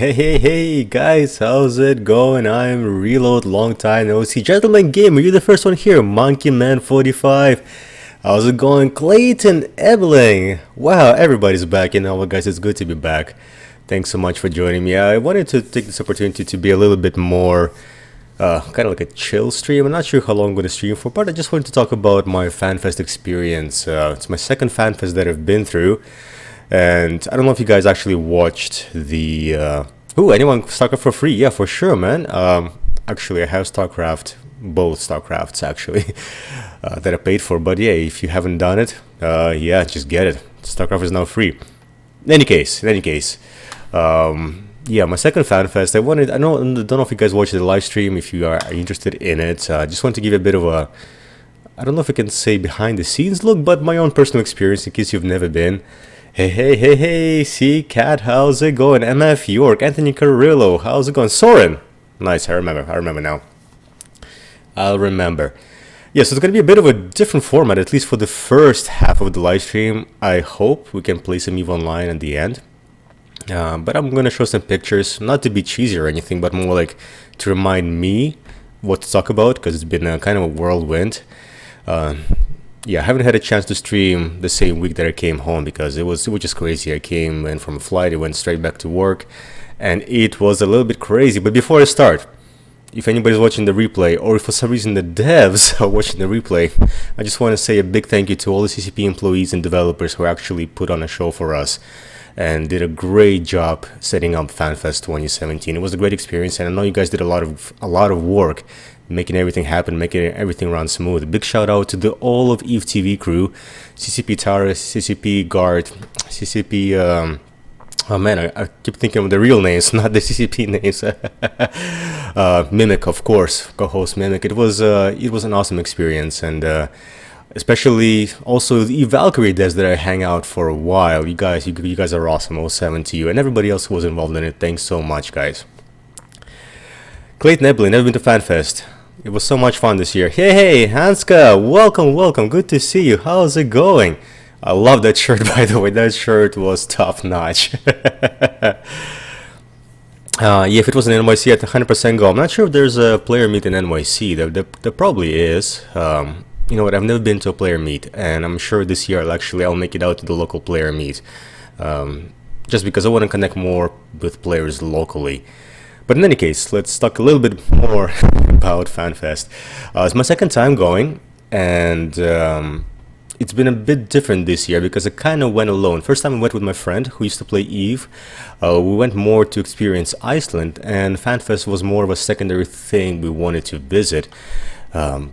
Hey guys, how's it going? I'm Reload, long time no see. Gentleman Gamer, you're the first one here. Monkey Man 45. How's it going? Clayton Ebeling. Wow, everybody's back. You know what, guys, it's good to be back. Thanks so much for joining me. I wanted to take this opportunity to be a little bit more kind of like a chill stream. I'm not sure how long I'm going to stream for, but I just wanted to talk about my FanFest experience. It's my second FanFest that I've been through. And I don't know if you guys actually watched the... anyone StarCraft for free? Yeah, for sure, man. Actually, I have StarCraft, both StarCrafts, actually, that I paid for. But yeah, if you haven't done it, yeah, just get it. StarCraft is now free. In any case, yeah, my second FanFest, I don't know if you guys watched the live stream, if you are interested in it. I just want to give you a bit of a... I don't know if I can say behind the scenes look, but my own personal experience in case you've never been. Hey, see, Cat, how's it going? MF York, Anthony Carrillo, how's it going? Soren! Nice, I remember now. I'll remember. Yeah, so it's going to be a bit of a different format, at least for the first half of the live stream. I hope we can play some EVE Online at the end. But I'm going to show some pictures, not to be cheesy or anything, but more like to remind me what to talk about, because it's been kind of a whirlwind. Yeah, I haven't had a chance to stream the same week that I came home because it was just crazy. I came in from a flight, I went straight back to work, and it was a little bit crazy. But before I start, if anybody's watching the replay, or if for some reason the devs are watching the replay, I just want to say a big thank you to all the CCP employees and developers who actually put on a show for us and did a great job setting up FanFest 2017. It was a great experience, and I know you guys did a lot of work making everything happen, making everything run smooth. Big shout out to the all of EVE TV crew, CCP Taurus, CCP Guard, CCP. Oh man, I keep thinking of the real names, not the CCP names. Mimic, of course, co-host Mimic. It was an awesome experience, and especially also the Valkyrie devs that I hang out for a while. You guys are awesome. 07 to you and everybody else who was involved in it. Thanks so much, guys. Clayton Eblin, never been to FanFest. It was so much fun this year. Hey, Hanska, welcome. Good to see you. How's it going? I love that shirt, by the way. That shirt was top notch. Yeah, if it was an NYC, I'd 100% go. I'm not sure if there's a player meet in NYC. There probably is. You know what? I've never been to a player meet, and I'm sure this year I'll make it out to the local player meet, just because I want to connect more with players locally. But in any case, let's talk a little bit more about FanFest. It's my second time going, and it's been a bit different this year because I kind of went alone. First time I went with my friend who used to play EVE. We went more to experience Iceland, and FanFest was more of a secondary thing we wanted to visit,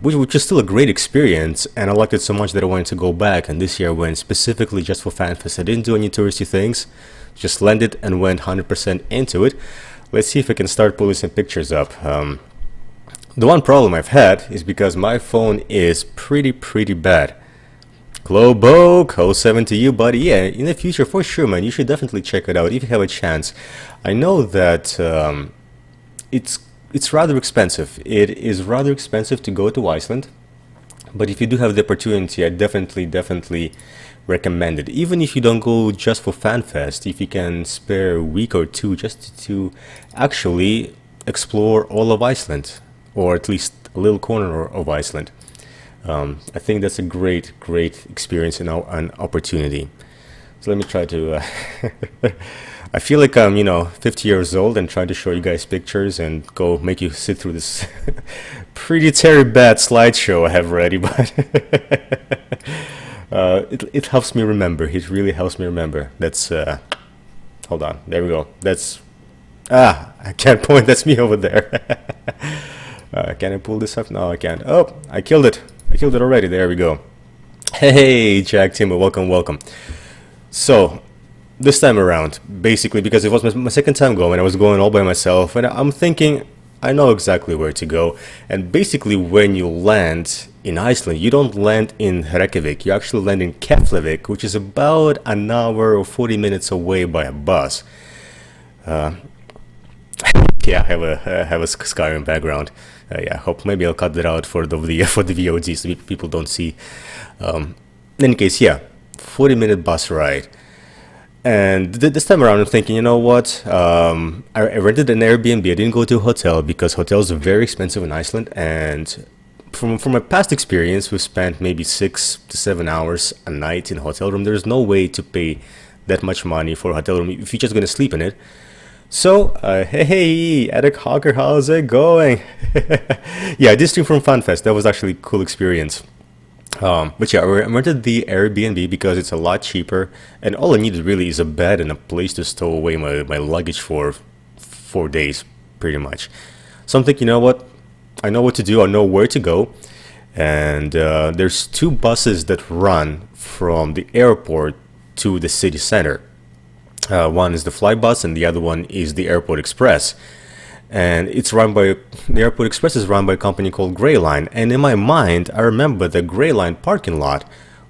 which is still a great experience, and I liked it so much that I wanted to go back. And this year I went specifically just for FanFest. I didn't do any touristy things, just landed and went 100% into it. Let's see if I can start pulling some pictures up. The one problem I've had is because my phone is pretty bad. Globo, 07 to you, buddy. Yeah, in the future, for sure, man, you should definitely check it out if you have a chance. I know that it's rather expensive. It is rather expensive to go to Iceland, but if you do have the opportunity, I definitely recommend it. Even if you don't go just for FanFest, if you can spare a week or two just to actually explore all of Iceland, or at least a little corner of Iceland. I think that's a great experience and an opportunity. So let me try to... I feel like I'm, 50 years old and trying to show you guys pictures and go make you sit through this pretty bad slideshow I have ready, but it helps me remember. It really helps me remember. That's hold on, there we go. That's I can't point. That's me over there. Can I pull this up? No, I can't. Oh, I killed it already. There we go. Hey, Jack Timber, welcome. So this time around, basically, because it was my second time going, I was going all by myself, and I'm thinking I know exactly where to go. And basically, when you land in Iceland, you don't land in Reykjavik, you actually land in Keflavik, which is about an hour or 40 minutes away by a bus. Yeah, I have a Skyrim background. Yeah, hope maybe I'll cut that out for the VOD so people don't see. In any case, yeah, 40-minute bus ride. And this time around, I'm thinking, you know what? I rented an Airbnb. I didn't go to a hotel because hotels are very expensive in Iceland. And from my past experience, we've spent maybe 6 to 7 hours a night in a hotel room. There's no way to pay that much money for a hotel room if you're just going to sleep in it. So, hey, Eric Hawker, how's it going? Yeah, this stream from FanFest, that was actually a cool experience. But yeah, I rented the Airbnb because it's a lot cheaper, and all I needed really is a bed and a place to stow away my luggage for 4 days, pretty much. So I'm thinking, you know what? I know what to do, I know where to go, and there's two buses that run from the airport to the city center. One is the fly bus, and the other one is the Airport Express. And the Airport Express is run by a company called Grey Line. And in my mind, I remember the Grey Line parking lot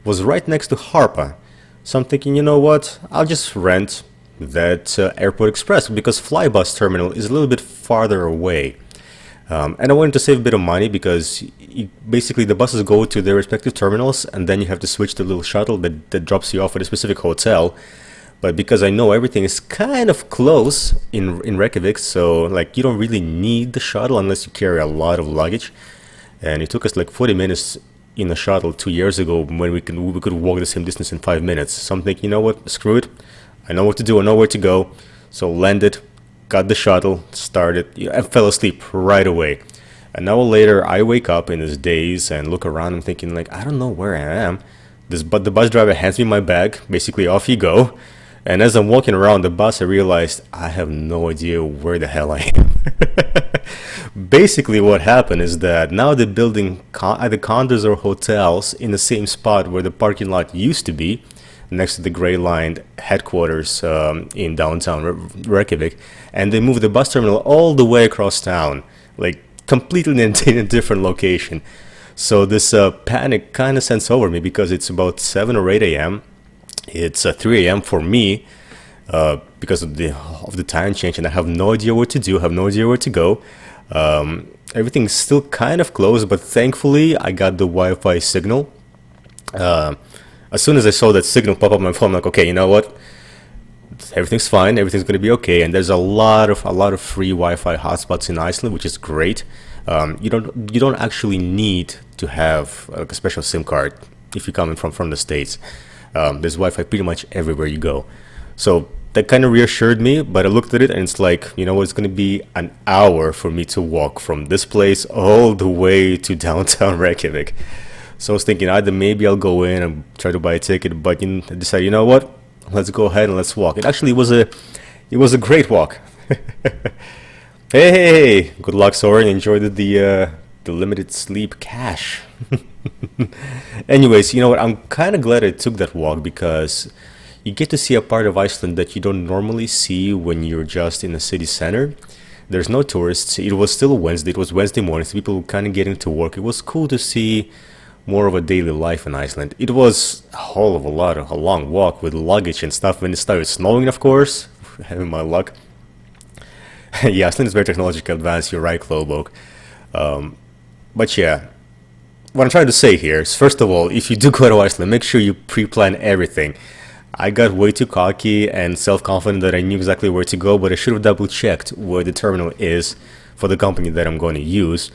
was right next to Harpa. So I'm thinking, you know what? I'll just rent that Airport Express because Flybus terminal is a little bit farther away. And I wanted to save a bit of money because basically the buses go to their respective terminals, and then you have to switch to the little shuttle that drops you off at a specific hotel. But because I know everything is kind of close in Reykjavik, so like you don't really need the shuttle unless you carry a lot of luggage. And it took us like 40 minutes in a shuttle 2 years ago when we could walk the same distance in 5 minutes. So I'm thinking, you know what, screw it. I know what to do, I know where to go. So landed, got the shuttle, started, and fell asleep right away. An hour later, I wake up in this daze and look around and thinking like, I don't know where I am. But the bus driver hands me my bag, basically off you go. And as I'm walking around the bus, I realized I have no idea where the hell I am. Basically, what happened is that now they're building either condos or hotels in the same spot where the parking lot used to be, next to the Grey Line headquarters in downtown Reykjavik. And they moved the bus terminal all the way across town, like completely in a different location. So this panic kind of sends over me because it's about 7 or 8 a.m. It's 3 a.m. for me because of the time change, and I have no idea what to do, have no idea where to go. Everything's still kind of closed, but thankfully I got the Wi-Fi signal. As soon as I saw that signal pop up on my phone, I'm like, okay, you know what? Everything's fine. Everything's gonna be okay. And there's a lot of free Wi-Fi hotspots in Iceland, which is great. You don't actually need to have like a special SIM card if you're coming from the States. There's Wi-Fi pretty much everywhere you go. So that kind of reassured me, but I looked at it and it's like, you know what, it's going to be an hour for me to walk from this place all the way to downtown Reykjavik. So I was thinking either maybe I'll go in and try to buy a ticket, but I decided, you know what, let's go ahead and let's walk. It actually was a great walk. Hey, good luck, Soren. Enjoy the limited sleep cash. Anyways, you know what, I'm kind of glad I took that walk because you get to see a part of Iceland that you don't normally see when you're just in the city center. There's no tourists. It was still Wednesday. It was Wednesday morning, so people were kind of getting to work. It was cool to see more of a daily life in Iceland. It was a long walk with luggage and stuff. When it started snowing, of course, having my luck. Yeah, Iceland is very technologically advanced. You're right, Klobok. But yeah, what I'm trying to say here is, first of all, if you do go to Iceland, make sure you pre-plan everything. I got way too cocky and self-confident that I knew exactly where to go, but I should have double-checked where the terminal is for the company that I'm going to use.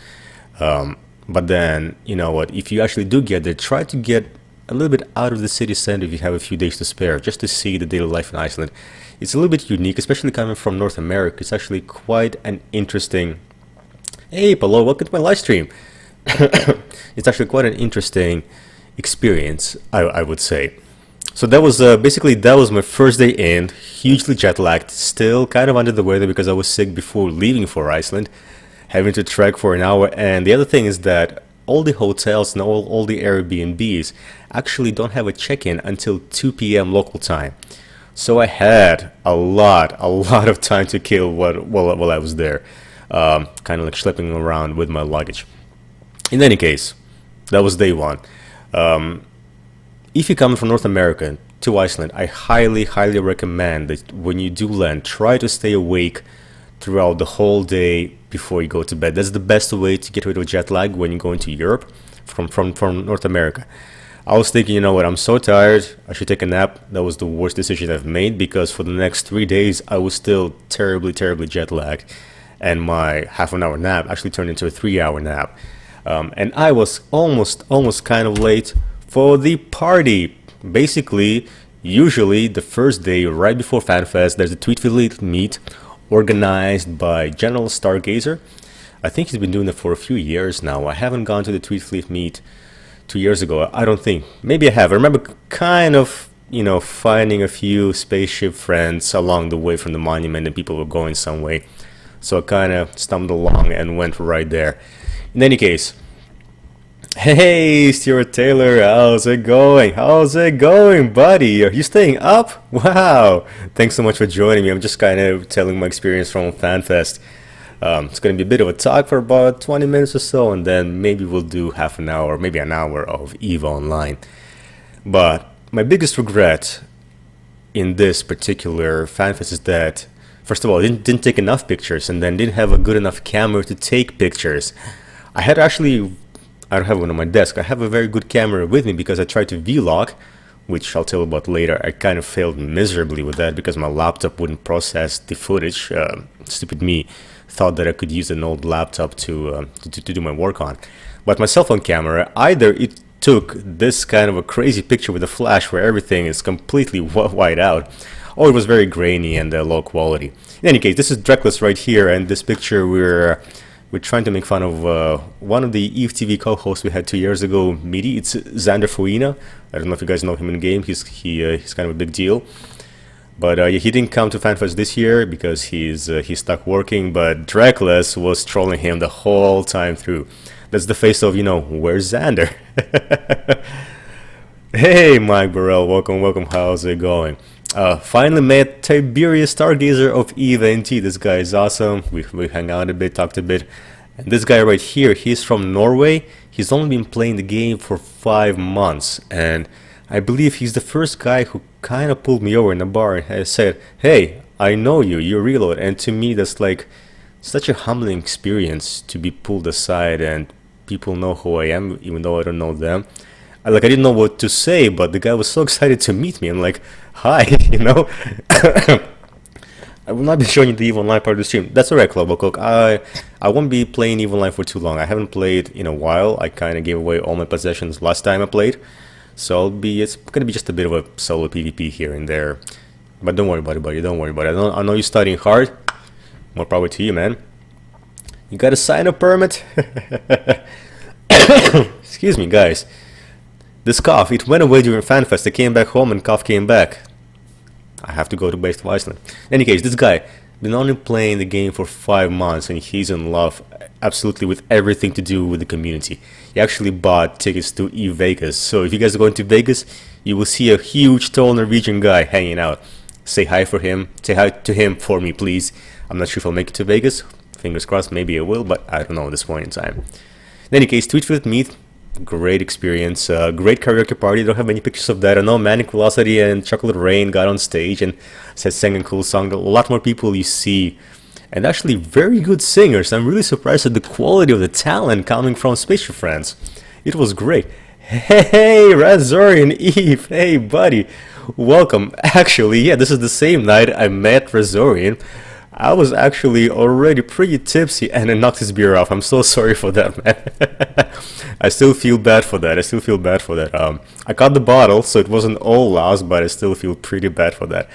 But then, you know what, if you actually do get there, try to get a little bit out of the city center if you have a few days to spare, just to see the daily life in Iceland. It's a little bit unique, especially coming from North America. It's actually quite an interesting... Hey, Paulo, welcome to my live stream. It's actually quite an interesting experience, I would say. So that was that was my first day in, hugely jet lagged, still kind of under the weather because I was sick before leaving for Iceland, having to trek for an hour. And the other thing is that all the hotels and all the Airbnbs actually don't have a check-in until 2 p.m. local time. So I had a lot of time to kill while I was there, kind of like schlepping around with my luggage. In any case, that was day one. If you're coming from North America to Iceland, I highly recommend that when you do land, try to stay awake throughout the whole day before you go to bed. That's the best way to get rid of jet lag when you go into Europe from North America. I was thinking, you know what, I'm so tired, I should take a nap. That was the worst decision I've made because for the next 3 days, I was still terribly, terribly jet lagged. And my half an hour nap actually turned into a 3 hour nap. And I was almost kind of late for the party. Basically, usually the first day, right before FanFest, there's a Tweet Fleet meet organized by General Stargazer. I think he's been doing it for a few years now. I haven't gone to the Tweet Fleet meet 2 years ago. I don't think. Maybe I have. I remember kind of, finding a few spaceship friends along the way from the monument and people were going some way. So I kind of stumbled along and went right there. In any case, hey, Stuart Taylor, how's it going? How's it going, buddy? Are you staying up? Wow. Thanks so much for joining me. I'm just kind of telling my experience from FanFest. It's going to be a bit of a talk for about 20 minutes or so, and then maybe we'll do half an hour, maybe an hour of EVE Online. But my biggest regret in this particular FanFest is that, first of all, I didn't take enough pictures, and then didn't have a good enough camera to take pictures. I don't have one on my desk. I have a very good camera with me because I tried to vlog, which I'll tell you about later. I kind of failed miserably with that because my laptop wouldn't process the footage. Stupid me thought that I could use an old laptop to do my work on. But my cell phone camera, either it took this kind of a crazy picture with a flash where everything is completely white out, or it was very grainy and low quality. In any case, this is Dreckless right here, and this picture we're trying to make fun of one of the EVE TV co-hosts we had 2 years ago, Midi. It's Xander Fuina. I don't know if you guys know him in game. He's kind of a big deal. But he didn't come to FanFest this year because he's stuck working. But Dreckless was trolling him the whole time through. That's the face of, where's Xander? Hey, Mike Burrell, welcome. How's it going? Finally met Tiberius Stargazer of EVE NT. This guy is awesome. We hung out a bit, talked a bit. And this guy right here, he's from Norway. He's only been playing the game for 5 months. And I believe he's the first guy who kind of pulled me over in a bar and said, hey, I know you Reload. And to me, that's like such a humbling experience to be pulled aside and people know who I am, even though I don't know them. I didn't know what to say, but the guy was so excited to meet me. I'm like, hi, I will not be showing you the EVE Online part of the stream. That's alright, Global Cook. I won't be playing EVE Online for too long. I haven't played in a while. I kind of gave away all my possessions last time I played. So it's going to be just a bit of a solo PvP here and there. But don't worry about it, buddy. Don't worry about it. I know you're studying hard. More power to you, man. You got a sign-up permit? Excuse me, guys. This cough, it went away during FanFest. I came back home and cough came back. I have to go to base to Iceland. In any case, this guy been only playing the game for 5 months and he's in love absolutely with everything to do with the community. He actually bought tickets to EVE Vegas. So if you guys are going to Vegas, you will see a huge tall Norwegian guy hanging out. Say hi for him. Say hi to him for me, please. I'm not sure if I'll make it to Vegas. Fingers crossed, maybe I will, but I don't know at this point in time. In any case, Tweet with Meet. Great experience, great karaoke party. Don't have many pictures of that. I know Manic Velocity and Chocolate Rain got on stage and sang a cool song. A lot more people you see, and actually very good singers. I'm really surprised at the quality of the talent coming from Spaceship Friends. It was great. Hey, Razorian Eve, hey buddy, welcome. Actually, yeah, this is the same night I met Razorian. I was actually already pretty tipsy and I knocked his beer off. I'm so sorry for that, man. I still feel bad for that. I caught the bottle, so it wasn't all lost, but I still feel pretty bad for that.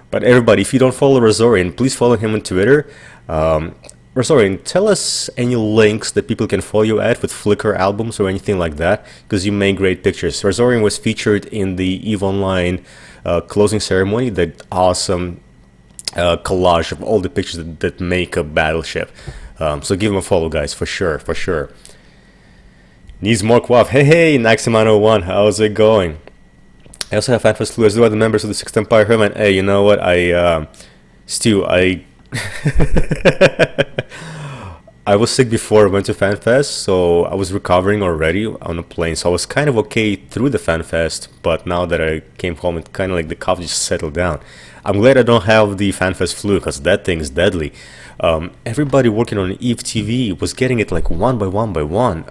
But everybody, if you don't follow Razorian, please follow him on Twitter. Razorian, tell us any links that people can follow you at with Flickr albums or anything like that, because you make great pictures. Razorian was featured in the EVE Online closing ceremony, that awesome collage of all the pictures that make a battleship. So give him a follow, guys, for sure. Needs more quaff. Hey, Naximano1, how's it going? I also have FanFest Clue as well, the members of the Sixth Empire Herman. Hey, you know what? Stu, I was sick before I went to FanFest, so I was recovering already on a plane. So I was kind of okay through the FanFest, but now that I came home, it kind of like the cough just settled down. I'm glad I don't have the FanFest flu because that thing is deadly. Everybody working on EVE TV was getting it like one by one by one.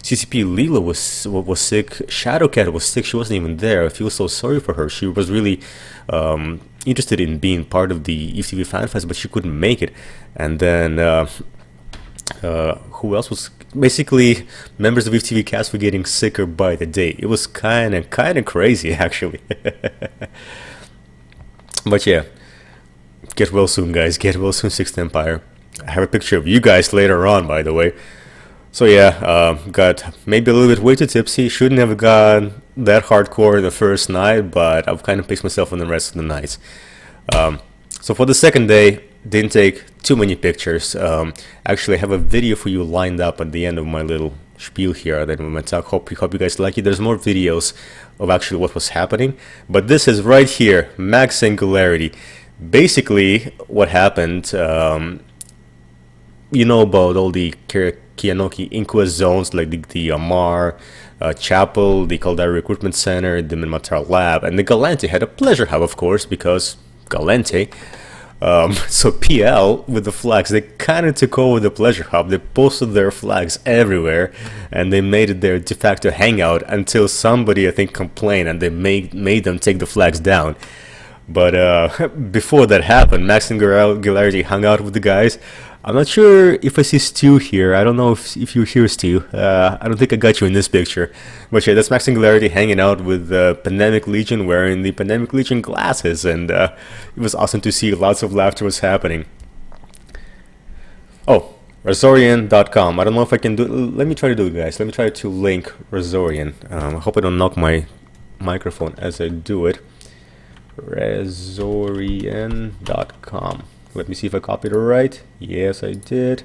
CCP Lila was sick. Shadowcat was sick. She wasn't even there. I feel so sorry for her. She was really interested in being part of the EVE TV FanFest, but she couldn't make it. And then who else was? Basically, members of EVE TV cast were getting sicker by the day. It was kind of crazy, actually. But yeah, get well soon, guys. Get well soon, Sixth Empire. I have a picture of you guys later on, by the way. So yeah, got maybe a little bit way too tipsy. Shouldn't have gone that hardcore the first night, but I've kind of paced myself on the rest of the nights. So for the second day, didn't take too many pictures. Actually, I have a video for you lined up at the end of my little spiel here that I'm gonna talk. Hope you guys like it. There's more videos of actually what was happening, but this is right here, max singularity. Basically, what happened, you know about all the Kianoki Inquest zones, like the Amar Chapel, the Caldari Recruitment Center, the Minmatar Lab, and the Galante had a pleasure hub, of course, because Galante. So PL with the flags, they kind of took over the pleasure hub. They posted their flags everywhere, and they made it their de facto hangout until somebody, I think, complained, and they made them take the flags down. But before that happened, Max and Gilardi hung out with the guys. I'm not sure if I see Stu here. I don't know if you're here, Stu. I don't think I got you in this picture. But yeah, that's Max Singularity hanging out with Pandemic Legion, wearing the Pandemic Legion glasses, and it was awesome to see. Lots of laughter was happening. Oh, Razorian.com. I don't know if I can do. Let me try to do it, guys. Let me try to link Razorian. I hope I don't knock my microphone as I do it. Razorian.com. Let me see if I copied it right. Yes, I did.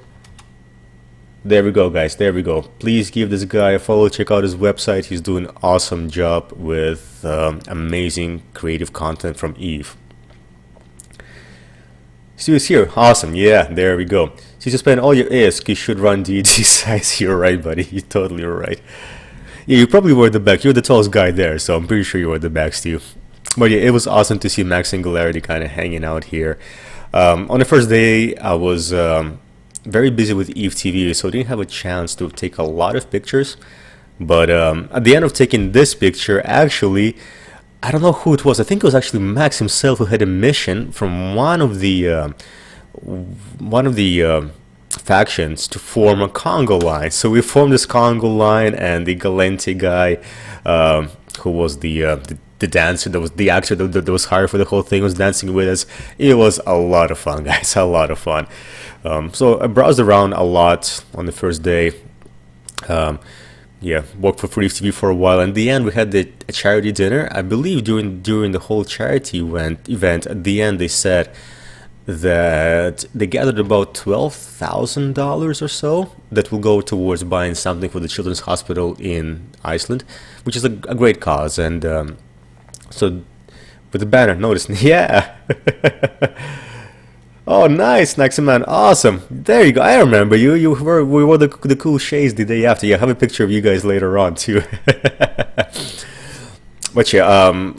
There we go, guys. There we go. Please give this guy a follow. Check out his website. He's doing an awesome job with amazing creative content from EVE. Stu is here. Awesome. Yeah, there we go. Since you spend all your ISK, you should run DD size. You're right, buddy. You're totally right. Yeah, you probably were at the back. You're the tallest guy there, so I'm pretty sure you were at the back, Stu. But yeah, it was awesome to see Max Singularity kind of hanging out here. On the first day, I was very busy with EVE TV, so I didn't have a chance to take a lot of pictures. But at the end of taking this picture, actually, I don't know who it was. I think it was actually Max himself who had a mission from one of the factions to form a Congo line. So we formed this Congo line, and the Galente guy, who was the dancer, that was the actor that was hired for the whole thing, was dancing with us. It was a lot of fun, guys, a lot of fun. So I browsed around a lot on the first day. Yeah, worked for Free TV for a while. In the end, we had a charity dinner. I believe during the whole charity event, at the end they said that they gathered about $12,000 or so that will go towards buying something for the Children's Hospital in Iceland, which is a great cause. And so with the banner, notice, yeah. Oh, nice, Naxaman, awesome. There you go. I remember you. We wore the cool shades the day after. Yeah, I have a picture of you guys later on too. But yeah,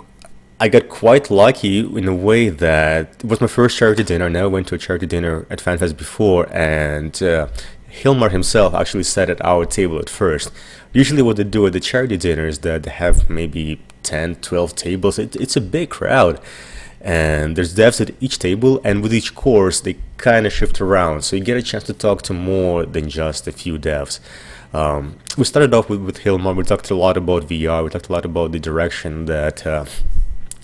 I got quite lucky in a way that it was my first charity dinner. I never went to a charity dinner at FanFest before, and Hilmar himself actually sat at our table at first. Usually what they do at the charity dinner is that they have maybe 10, 12 tables. It's a big crowd, and there's devs at each table, and with each course they kind of shift around, so you get a chance to talk to more than just a few devs. We started off with Hilmar. We talked a lot about VR. We talked a lot about the direction that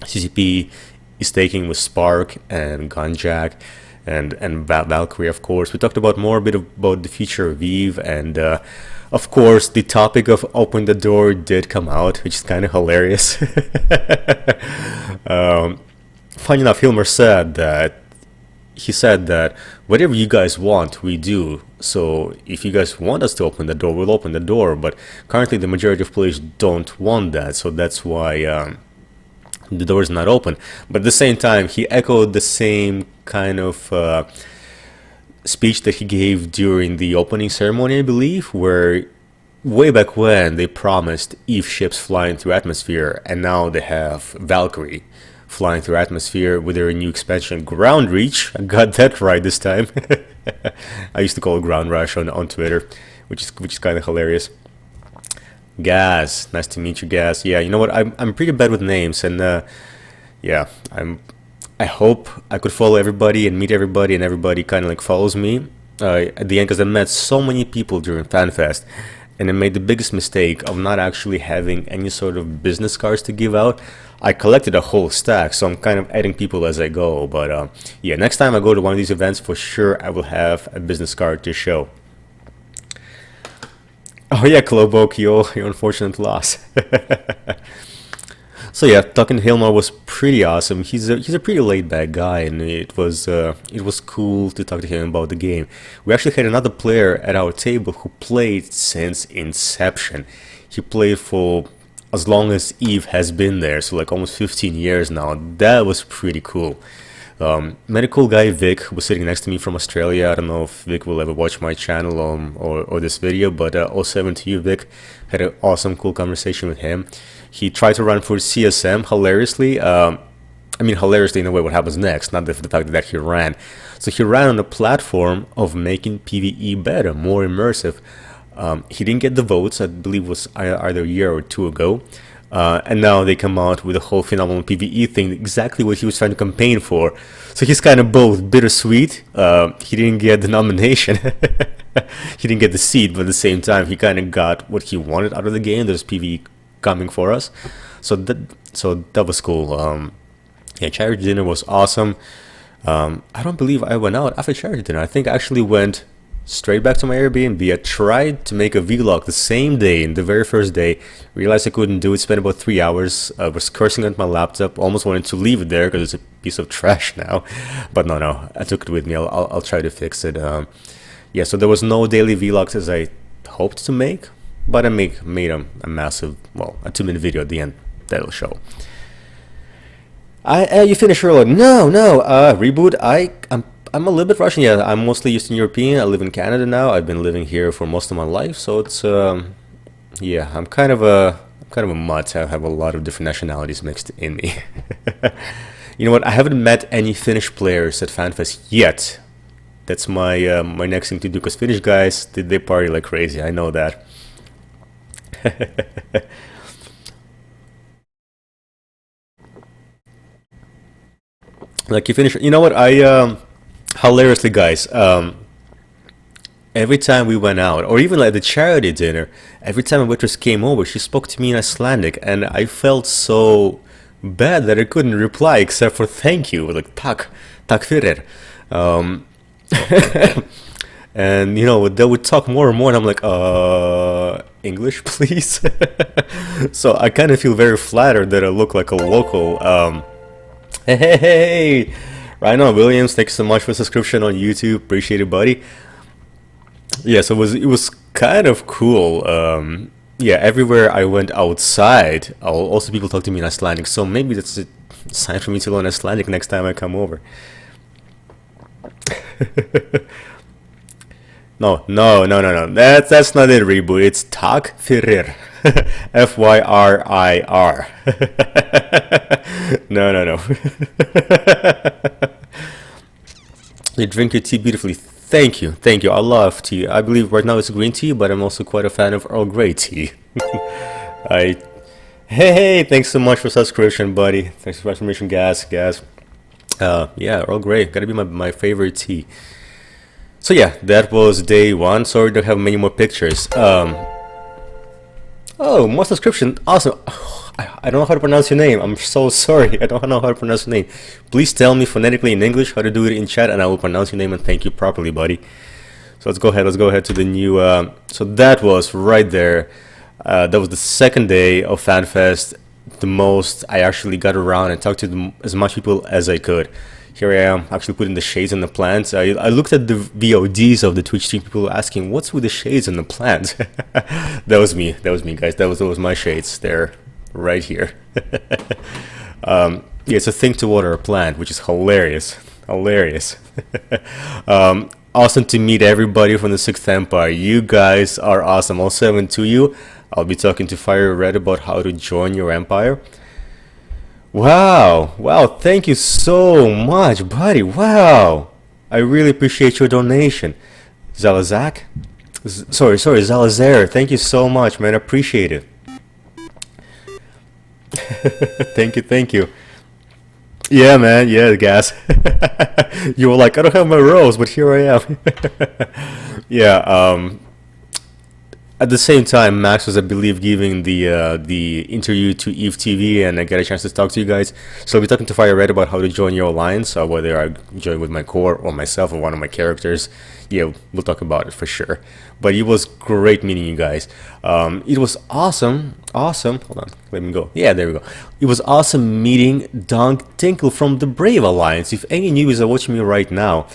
CCP is taking with Spark and Gunjack and Valkyrie, of course. We talked about a bit about the future of EVE, and of course the topic of open the door did come out, which is kind of hilarious. Funny enough, Hilmar said that whatever you guys want, we do. So if you guys want us to open the door, we'll open the door. But currently the majority of players don't want that, so that's why the door is not open. But at the same time, he echoed the same kind of speech that he gave during the opening ceremony, I believe, where way back when they promised EVE ships flying through atmosphere, and now they have Valkyrie flying through atmosphere with their new expansion, Ground Reach. I got that right this time. I used to call it Ground Rush on Twitter, which is kind of hilarious. Gaz, nice to meet you, Gaz. Yeah, you know what? I'm pretty bad with names, and yeah, I hope I could follow everybody and meet everybody, and everybody kind of like follows me at the end, because I met so many people during FanFest, and I made the biggest mistake of not actually having any sort of business cards to give out. I collected a whole stack, so I'm kind of adding people as I go. But yeah, next time I go to one of these events, for sure I will have a business card to show. Oh yeah, Klobok, your unfortunate loss. So yeah, talking to Hilmar was pretty awesome. He's a pretty laid back guy, and it was cool to talk to him about the game. We actually had another player at our table who played since inception. He played for as long as EVE has been there, so like almost 15 years now. That was pretty cool. Met a cool guy, Vic, who was sitting next to me from Australia. I don't know if Vic will ever watch my channel or this video, but 07 to you, Vic. Had an awesome, cool conversation with him. He tried to run for CSM hilariously. I mean, hilariously in a way, what happens next, not the fact that he ran. So he ran on the platform of making PvE better, more immersive. He didn't get the votes, I believe it was either a year or two ago. And now they come out with a whole phenomenal PvE thing, exactly what he was trying to campaign for. So he's kind of both bittersweet. He didn't get the nomination. He didn't get the seat, but at the same time, he kind of got what he wanted out of the game. There's PvE coming for us. So that was cool. Yeah, charity dinner was awesome. I don't believe I went out after charity dinner. I think I actually went straight back to my Airbnb. I tried to make a vlog the same day, the very first day. Realized I couldn't do it. Spent about 3 hours. I was cursing at my laptop. Almost wanted to leave it there because it's a piece of trash now. But no, I took it with me. I'll try to fix it. Yeah, so there was no daily vlogs as I hoped to make, but I made a massive, well, a 2-minute video at the end that'll show. You finished early? No. Reboot. I'm a little bit Russian. Yeah, I'm mostly Eastern European. I live in Canada now. I've been living here for most of my life, so it's yeah, I'm kind of a mutt. I have a lot of different nationalities mixed in me. You know what? I haven't met any Finnish players at FanFest yet. That's my my next thing to do, because Finnish guys, they party like crazy. I know that. Like you finish. You know what? Hilariously, guys, every time we went out, or even like the charity dinner, every time a waitress came over, she spoke to me in Icelandic, and I felt so bad that I couldn't reply except for thank you, like takk fyrir. And you know, they would talk more and more, and I'm like, English, please. So I kind of feel very flattered that I look like a local. Hey. Right on, Williams, thanks so much for the subscription on YouTube. Appreciate it, buddy. Yeah, so it was kind of cool. Yeah, everywhere I went outside, also people talk to me in Icelandic. So maybe that's a sign for me to learn Icelandic next time I come over. No. That's not it, Reboot. It's takk fyrir. FYRIR. No. You drink your tea beautifully. Thank you. I love tea. I believe right now it's green tea, but I'm also quite a fan of Earl Grey tea. Hey, thanks so much for subscription, buddy. Thanks for subscription, gas. Yeah, Earl Grey, gotta be my favorite tea. So yeah, that was day 1. Sorry, don't have many more pictures. Oh, more subscription. Awesome. I don't know how to pronounce your name. I'm so sorry. I don't know how to pronounce your name. Please tell me phonetically in English how to do it in chat, and I will pronounce your name and thank you properly, buddy. So let's go ahead to the new. So that was right there. That was the second day of FanFest. The most I actually got around and talked to as much people as I could. Here I am, actually putting the shades on the plants. I looked at the VODs of the Twitch stream. People were asking, "What's with the shades on the plants?" That was me, guys. That was my shades. They're right here. Yeah, it's a thing to water a plant, which is hilarious. awesome to meet everybody from the Sixth Empire. You guys are awesome. All 7 to you. I'll be talking to Fire Red about how to join your empire. Wow. Wow. Thank you so much, buddy. Wow. I really appreciate your donation. Zalazak? Sorry, Zalazar. Thank you so much, man. I appreciate it. Thank you. Yeah, man. Yeah, gas. You were like, I don't have my rose, but here I am. Yeah. At the same time, Max was, I believe, giving the interview to EVE TV, and I got a chance to talk to you guys. So I'll be talking to Fire Red about how to join your alliance, whether I join with my core or myself or one of my characters. Yeah, we'll talk about it for sure. But it was great meeting you guys. It was awesome. Hold on, let me go. Yeah, there we go. It was awesome meeting Dunk Tinkle from the Brave Alliance. If any newbies are watching me right now,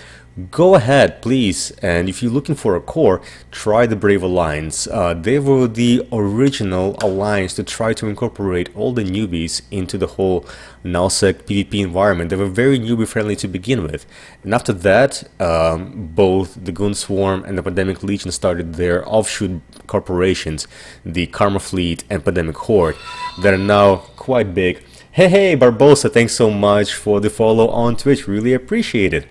go ahead, please, and if you're looking for a core, try the Brave Alliance. They were the original alliance to try to incorporate all the newbies into the whole nullsec PvP environment. They were very newbie friendly to begin with, and after that, both the Goon Swarm and the Pandemic Legion started their offshoot corporations, the Karma Fleet and Pandemic Horde, that are now quite big. Hey, Barbosa, thanks so much for the follow on Twitch, really appreciate it.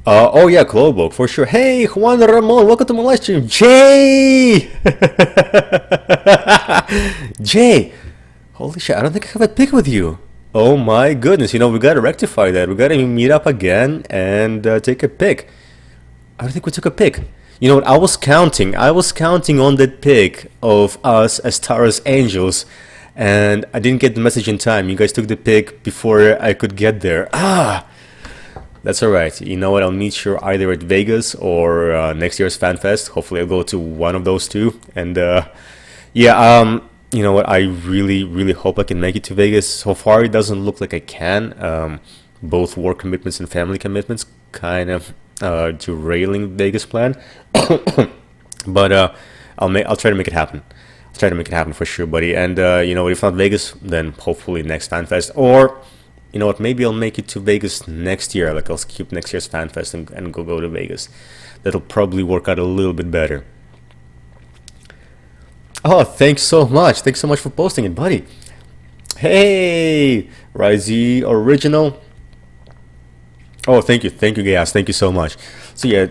Oh yeah, Glowbook, for sure. Hey, Juan Ramon, welcome to my live stream. Jay! Jay! Holy shit, I don't think I have a pick with you. Oh my goodness, you know, we gotta rectify that. We gotta meet up again and take a pick. I don't think we took a pick. You know what, I was counting on that pick of us as Tara's Angels, and I didn't get the message in time. You guys took the pick before I could get there. That's alright. You know what? I'll meet you either at Vegas or next year's FanFest. Hopefully I'll go to one of those two. And yeah, you know what? I really hope I can make it to Vegas. So far it doesn't look like I can. Both work commitments and family commitments kind of derailing Vegas plan. But I'll try to make it happen. I'll try to make it happen for sure, buddy. And you know what? If not Vegas, then hopefully next FanFest, or you know what, maybe I'll make it to Vegas next year. Like, I'll skip next year's FanFest and go to Vegas. That'll probably work out a little bit better. Oh, thanks so much for posting it, buddy. Hey, Ryzy Original. Oh, thank you, Gas. Thank you so much. So yeah,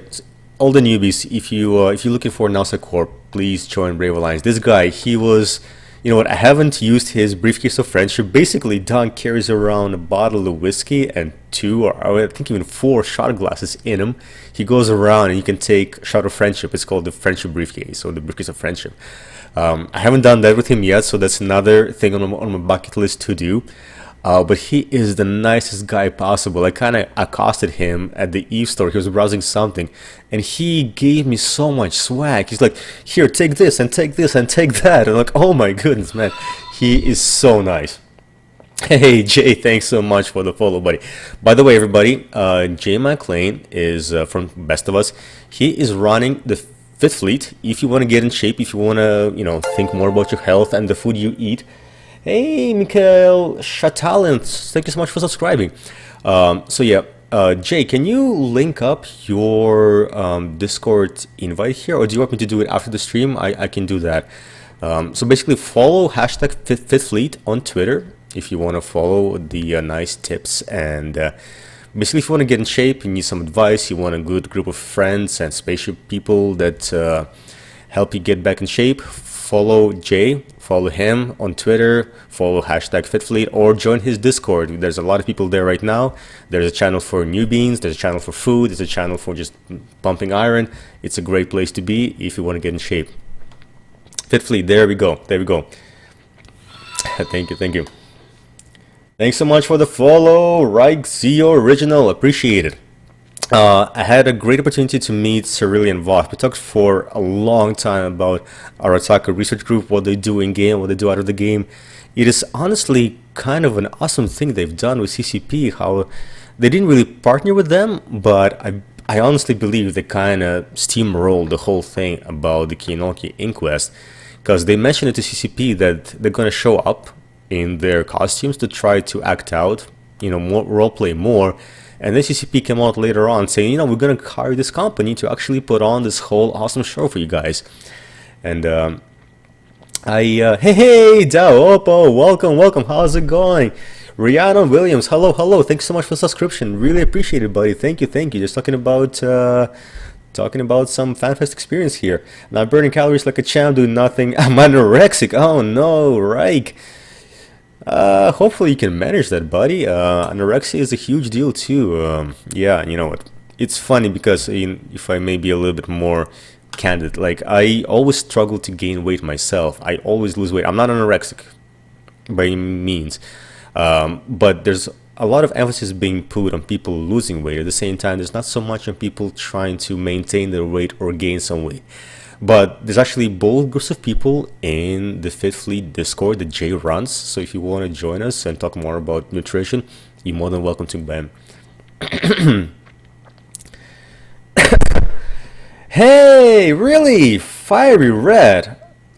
all the newbies, if you're looking for Nasa Corp, please join Brave Alliance. This guy, he was... You know what, I haven't used his briefcase of friendship. Basically, Don carries around a bottle of whiskey and 2 or I think even 4 shot glasses in him. He goes around and you can take a shot of friendship. It's called the friendship briefcase, or the briefcase of friendship. I haven't done that with him yet, so that's another thing on my bucket list to do. But he is the nicest guy possible. I kind of accosted him at the EVE store. He was browsing something, and he gave me so much swag. He's like, here, take this and take this and take that. And I'm like, oh my goodness, man. He is so nice. Hey, Jay, thanks so much for the follow, buddy. By the way, everybody, Jay McLean is from Best of Us. He is running the 5th Fleet. If you want to get in shape, if you want to, you know, think more about your health and the food you eat, hey, Mikhail Shatalin, thank you so much for subscribing. So yeah, Jay, can you link up your Discord invite here, or do you want me to do it after the stream? I can do that. So basically, follow hashtag 5th Fleet on Twitter if you want to follow the nice tips, and basically if you want to get in shape, you need some advice, you want a good group of friends and spaceship people that help you get back in shape, follow Jay, follow him on Twitter, follow hashtag 5th Fleet, or join his Discord. There's a lot of people there right now. There's a channel for newbies, there's a channel for food, there's a channel for just pumping iron. It's a great place to be if you want to get in shape. 5th Fleet, there we go. Thank you. Thanks so much for the follow, Ryzy Original, appreciate it. I had a great opportunity to meet Cerulean Voth. We talked for a long time about Arataka Research Group, what they do in game, what they do out of the game. It is honestly kind of an awesome thing they've done with CCP, how they didn't really partner with them, but I honestly believe they kind of steamrolled the whole thing about the Kienoki Inquest, because they mentioned it to CCP that they're going to show up in their costumes to try to act out, you know, more roleplay more, And then CCP came out later on saying, you know, we're gonna hire this company to actually put on this whole awesome show for you guys. And hey Dao Oppo, welcome, how's it going? Rihanna Williams, hello, thanks so much for the subscription, really appreciate it, buddy. Thank you. Just talking about some FanFest experience here. Now burning calories like a champ, doing nothing. I'm anorexic. Oh no, Reik. Hopefully you can manage that, buddy. Anorexia is a huge deal too. Yeah, you know what? It's funny because if I may be a little bit more candid, like I always struggle to gain weight myself. I always lose weight. I'm not anorexic by any means, but there's a lot of emphasis being put on people losing weight. At the same time, there's not so much on people trying to maintain their weight or gain some weight. But there's actually both groups of people in the Fit Fleet Discord that Jay runs. So if you want to join us and talk more about nutrition, you're more than welcome to, Ben. Hey, really? Fiery Red.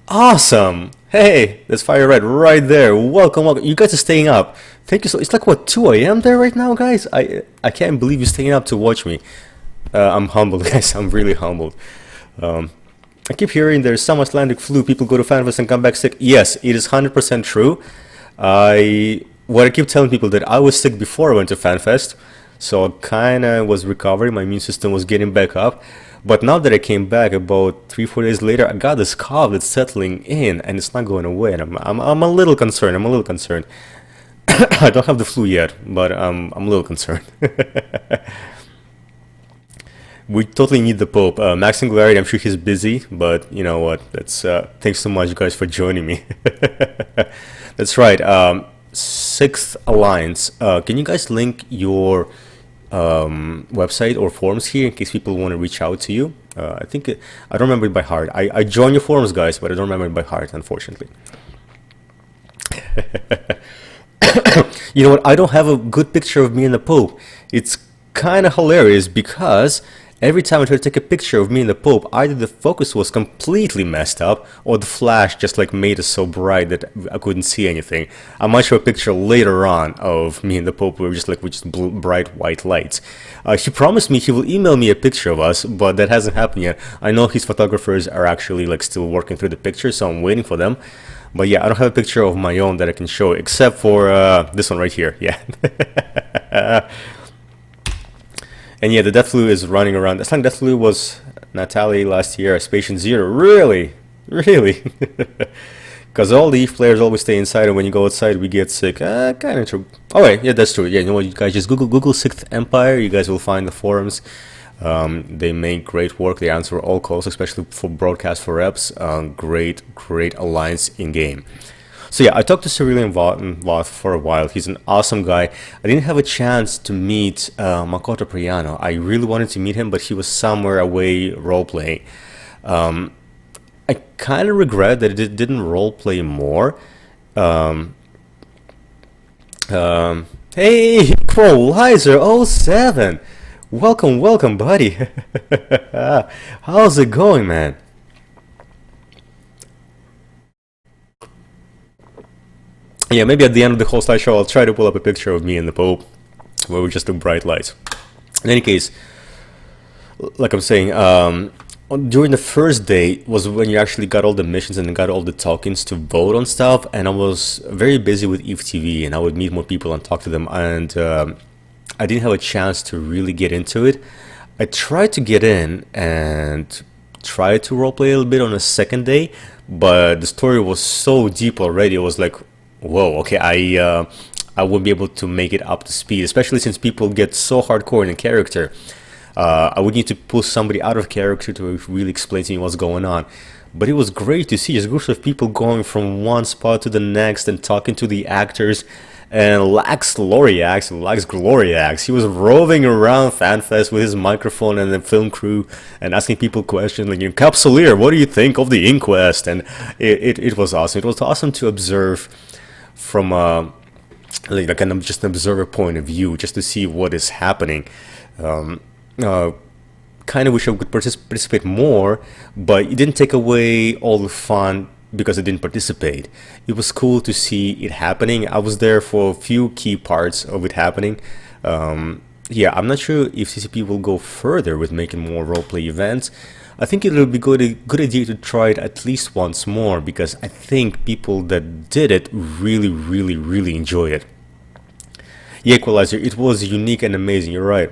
Awesome. Hey, there's Fiery Red right there. Welcome. You guys are staying up. Thank you so. It's like what, 2 a.m. there right now, guys? I can't believe you're staying up to watch me. I'm humbled, guys. I'm really humbled. I keep hearing there's some Icelandic flu. People go to FanFest and come back sick. Yes, it is 100% true. What I keep telling people that I was sick before I went to FanFest, so I kind of was recovering. My immune system was getting back up. But now that I came back about 3-4 days later, I got this cough that's settling in and it's not going away. And I'm a little concerned. I don't have the flu yet, but I'm a little concerned. We totally need the Pope. Max Singularity, I'm sure he's busy, but you know what? That's thanks so much, guys, for joining me. That's right. Sixth Alliance. Can you guys link your website or forums here in case people want to reach out to you? I don't remember it by heart. I joined your forums, guys, but I don't remember it by heart, unfortunately. You know what? I don't have a good picture of me and the Pope. It's kind of hilarious because every time I try to take a picture of me and the Pope, either the focus was completely messed up or the flash just like made it so bright that I couldn't see anything. I might show a picture later on of me and the Pope with just bright white lights. He promised me he will email me a picture of us, but that hasn't happened yet. I know his photographers are actually like still working through the pictures, so I'm waiting for them. But yeah, I don't have a picture of my own that I can show except for this one right here. Yeah. And yeah, the Death Flu is running around. That's like Death Flu was Natalie last year, Patient Zero. Really? Because all the EVE players always stay inside, and when you go outside, we get sick. Kind of true. Oh wait, yeah, that's true. Yeah, you know what? You guys just Google Sixth Empire. You guys will find the forums. They make great work. They answer all calls, especially for broadcast for reps. Great alliance in game. So yeah, I talked to Cerulean Voth for a while. He's an awesome guy. I didn't have a chance to meet Makoto Priano. I really wanted to meet him, but he was somewhere away role-playing. I kind of regret that it didn't role-play more. Hey, Quolizer07! Welcome, buddy. How's it going, man? Yeah, maybe at the end of the whole slideshow, I'll try to pull up a picture of me and the Pope, where we just do bright lights. In any case, like I'm saying, during the first day was when you actually got all the missions and got all the tokens to vote on stuff, and I was very busy with EVE TV, and I would meet more people and talk to them, and I didn't have a chance to really get into it. I tried to get in and try to roleplay a little bit on the second day, but the story was so deep already. It was like, whoa, okay, I wouldn't be able to make it up to speed, especially since people get so hardcore in a character. I would need to pull somebody out of character to really explain to me what's going on. But it was great to see just groups of people going from one spot to the next and talking to the actors. And Lax Gloriax, he was roving around FanFest with his microphone and the film crew and asking people questions like, Capsuleer, what do you think of the inquest? And it was awesome. It was awesome to observe from like an just an observer point of view, just to see what is happening. Kind of wish I could participate more, but it didn't take away all the fun because I didn't participate. It was cool to see it happening. I was there for a few key parts of it happening. yeah, I'm not sure if CCP will go further with making more roleplay events. I think it'll be good idea to try it at least once more, because I think people that did it really, really, really enjoyed it. Yeah, Equalizer, it was unique and amazing. You're right.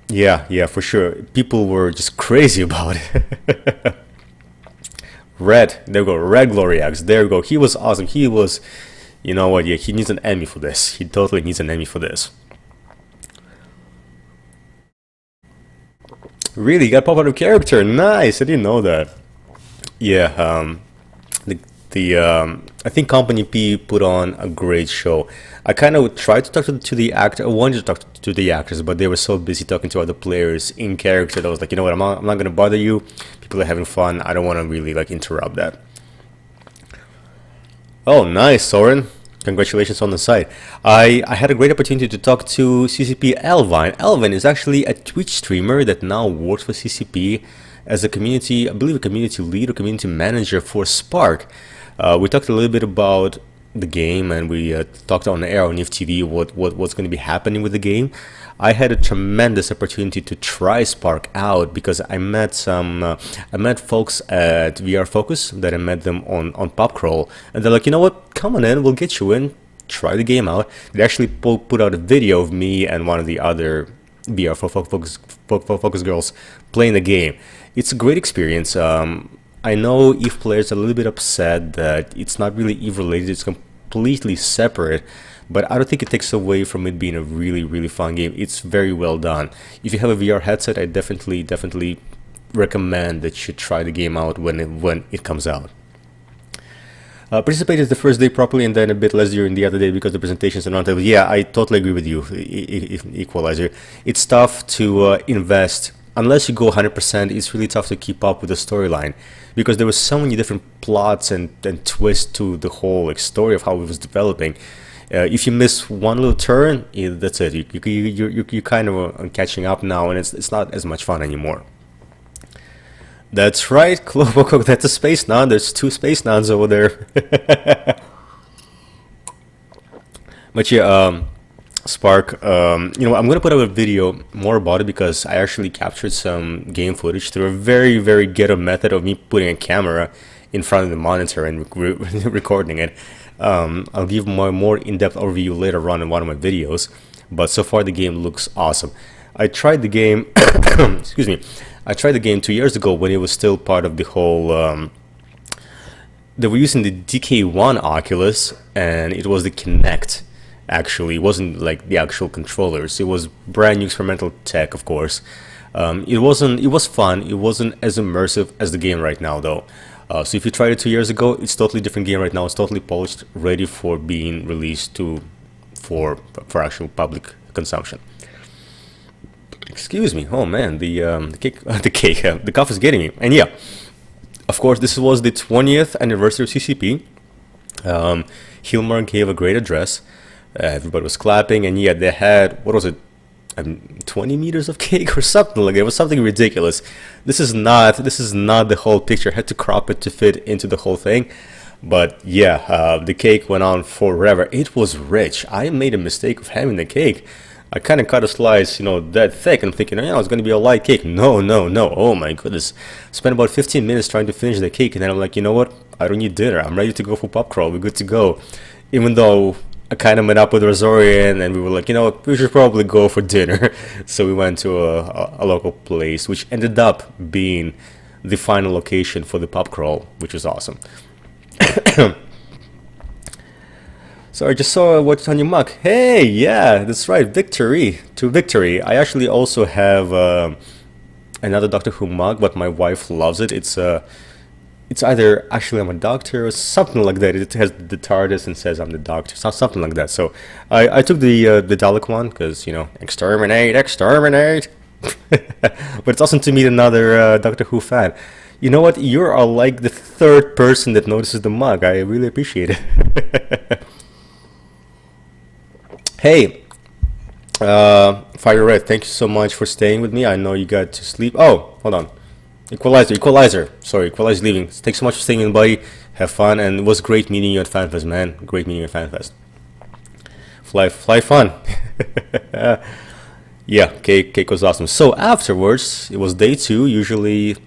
Yeah, yeah, for sure. People were just crazy about it. Red, there we go. Red Gloriax, there we go. He was awesome. He was, you know what? Yeah, he needs an Emmy for this. He totally needs an Emmy for this. Really, you got pop out of character. Nice. I didn't know that. Yeah, the I think Company P put on a great show. I kind of tried to talk to the actor. I wanted to talk to the actors, but they were so busy talking to other players in character that I was like, you know what, I'm not gonna bother you. People are having fun. I don't want to really like interrupt that. Oh, nice, Soren. Congratulations on the site. I had a great opportunity to talk to CCP Elvine. Elvine is actually a Twitch streamer that now works for CCP as a community, I believe a community lead or community manager for Spark. We talked a little bit about the game, and we talked on air on EVE TV what's going to be happening with the game. I had a tremendous opportunity to try Spark out because I met folks at VR Focus that I met them on PopCrawl, and they're like, you know what, come on in, we'll get you in, try the game out. They actually put out a video of me and one of the other VR Focus girls playing the game. It's a great experience. I know EVE players are a little bit upset that it's not really EVE related, it's completely separate, but I don't think it takes away from it being a really, really fun game. It's very well done. If you have a VR headset, I definitely recommend that you should try the game out when it comes out. Participated the first day properly and then a bit less during the other day because the presentations and roundtables. Yeah, I totally agree with you, Equalizer. It's tough to invest. Unless you go 100%, it's really tough to keep up with the storyline because there were so many different plots and twists to the whole story of how it was developing. If you miss one little turn, that's it. You kind of catching up now, and it's not as much fun anymore. That's right, Clobo, that's a space nun. There's 2 space nuns over there. But yeah, Spark, I'm going to put up a video more about it because I actually captured some game footage through a very, very ghetto method of me putting a camera in front of the monitor and recording it. I'll give my more in-depth overview later on in one of my videos, but so far the game looks awesome. I tried the game, excuse me, I tried the game 2 years ago when it was still part of the whole, they were using the DK1 Oculus, and it was the Kinect. Actually, it wasn't like the actual controllers. It was brand new experimental tech, of course. It was fun. It wasn't as immersive as the game right now, though. So if you tried it 2 years ago, it's totally different game right now. It's totally polished, ready for being released for actual public consumption. Excuse me. Oh man, the cough is getting me. And yeah, of course, this was the 20th anniversary of CCP. Hilmar gave a great address. Everybody was clapping, and yeah, they had, what was it, 20 meters of cake or something like that. It was something ridiculous. This is not the whole picture. I had to crop it to fit into the whole thing. But yeah, the cake went on forever. It was rich. I made a mistake of having the cake. I kind of cut a slice, that thick, and I'm thinking, it's going to be a light cake. No. Oh my goodness. Spent about 15 minutes trying to finish the cake, and then I'm like, you know what? I don't need dinner. I'm ready to go for pub crawl. We're good to go. Even though I kind of met up with Rosorian, and we were like, we should probably go for dinner. So we went to a local place, which ended up being the final location for the pub crawl, which was awesome. So I just saw what's on your mug. Hey, yeah, that's right, Victory. To Victory. I actually also have another Doctor Who mug, but my wife loves it. It's either actually I'm a doctor or something like that. It has the TARDIS and says I'm the doctor, something like that. So I took the Dalek one because exterminate. But it's awesome to meet another Doctor Who fan. You know what? You are like the 3rd person that notices the mug. I really appreciate it. Hey, Fire Red, thank you so much for staying with me. I know you got to sleep. Oh, hold on. Equalizer. Sorry, Equalizer leaving. Thanks so much for staying in, buddy. Have fun, and it was great meeting you at FanFest, man. Great meeting you at FanFest. fly fun. Yeah, cake was awesome. So afterwards, it was day 2. Usually,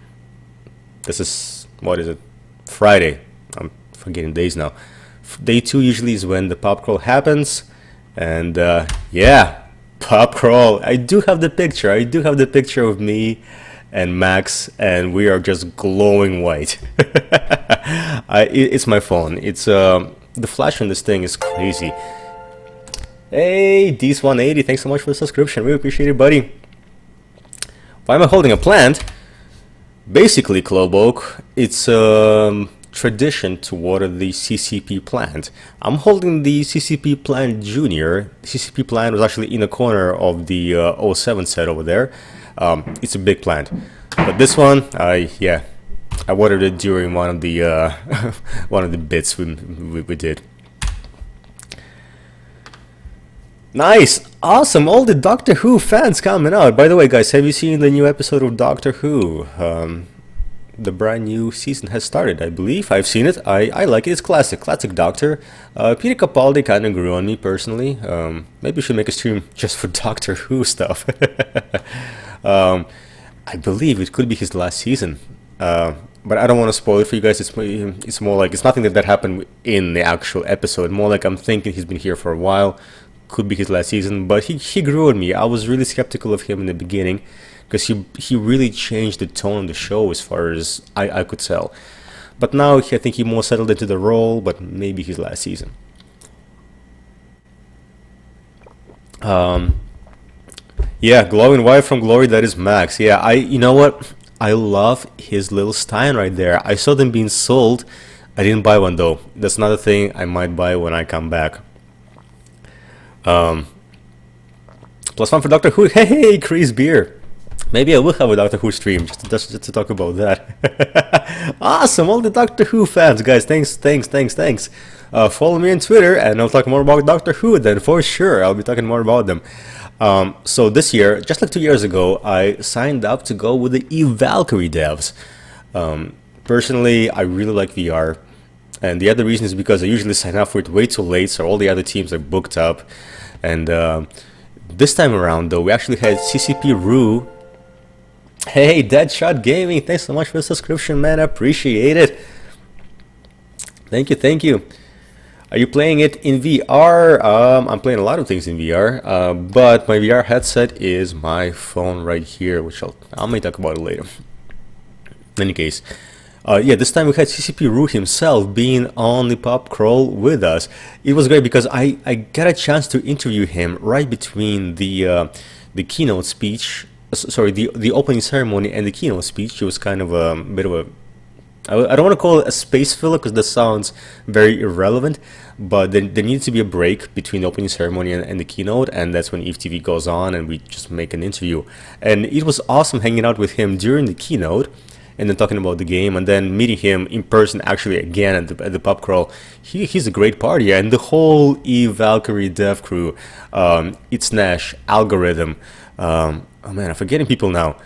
this is, what is it? Friday. I'm forgetting days now. Day 2 usually is when the pub crawl happens. And yeah, pub crawl. I do have the picture. I do have the picture of me and Max, and we are just glowing white. It's my phone. It's the flash on this thing is crazy. Hey, Ds180, thanks so much for the subscription. We appreciate it, buddy. Why am I holding a plant? Basically, Cloboke, it's tradition to water the CCP plant. I'm holding the CCP plant Junior. The CCP plant was actually in the corner of the 07 set over there. It's a big plant, but this one, I watered it during one of the one of the bits we did. Nice, awesome! All the Doctor Who fans coming out. By the way, guys, have you seen the new episode of Doctor Who? The brand new season has started, I believe. I've seen it. I like it. It's classic Doctor. Peter Capaldi kind of grew on me personally. Maybe we should make a stream just for Doctor Who stuff. I believe it could be his last season. But I don't want to spoil it for you guys. It's more like, it's nothing that happened in the actual episode. More like I'm thinking he's been here for a while. Could be his last season, but he grew on me. I was really skeptical of him in the beginning because he really changed the tone of the show as far as I could tell. But now I think he more settled into the role, but maybe his last season. Yeah, glowing white from Glory, that is Max. Yeah, you know what? I love his little Stein right there. I saw them being sold. I didn't buy one though. That's another thing I might buy when I come back. Plus one for Doctor Who. Hey, Chris Beer. Maybe I will have a Doctor Who stream just to talk about that. Awesome, all the Doctor Who fans, guys. Thanks. Follow me on Twitter, and I'll talk more about Doctor Who. Then for sure, I'll be talking more about them. So this year, just like 2 years ago, I signed up to go with the EVE Valkyrie devs. Personally, I really like VR. And the other reason is because I usually sign up for it way too late, so all the other teams are booked up. And this time around, though, we actually had CCP Rue. Hey, Deadshot Gaming, thanks so much for the subscription, man. I appreciate it. Thank you. Are you playing it in VR? I'm playing a lot of things in VR, but my VR headset is my phone right here, which I may talk about it later. In any case. Yeah, this time we had CCP Rue himself being on the pub crawl with us. It was great because I got a chance to interview him right between the keynote speech, sorry, the opening ceremony and the keynote speech. It was kind of a bit of a, I don't want to call it a space filler because that sounds very irrelevant, but there needs to be a break between the opening ceremony and the keynote, and that's when EVE TV goes on and we just make an interview. And it was awesome hanging out with him during the keynote, and then talking about the game, and then meeting him in person actually again at the pub crawl. He's a great partier, and the whole EVE Valkyrie dev crew, It's Nash, Algorithm, oh man, I'm forgetting people now.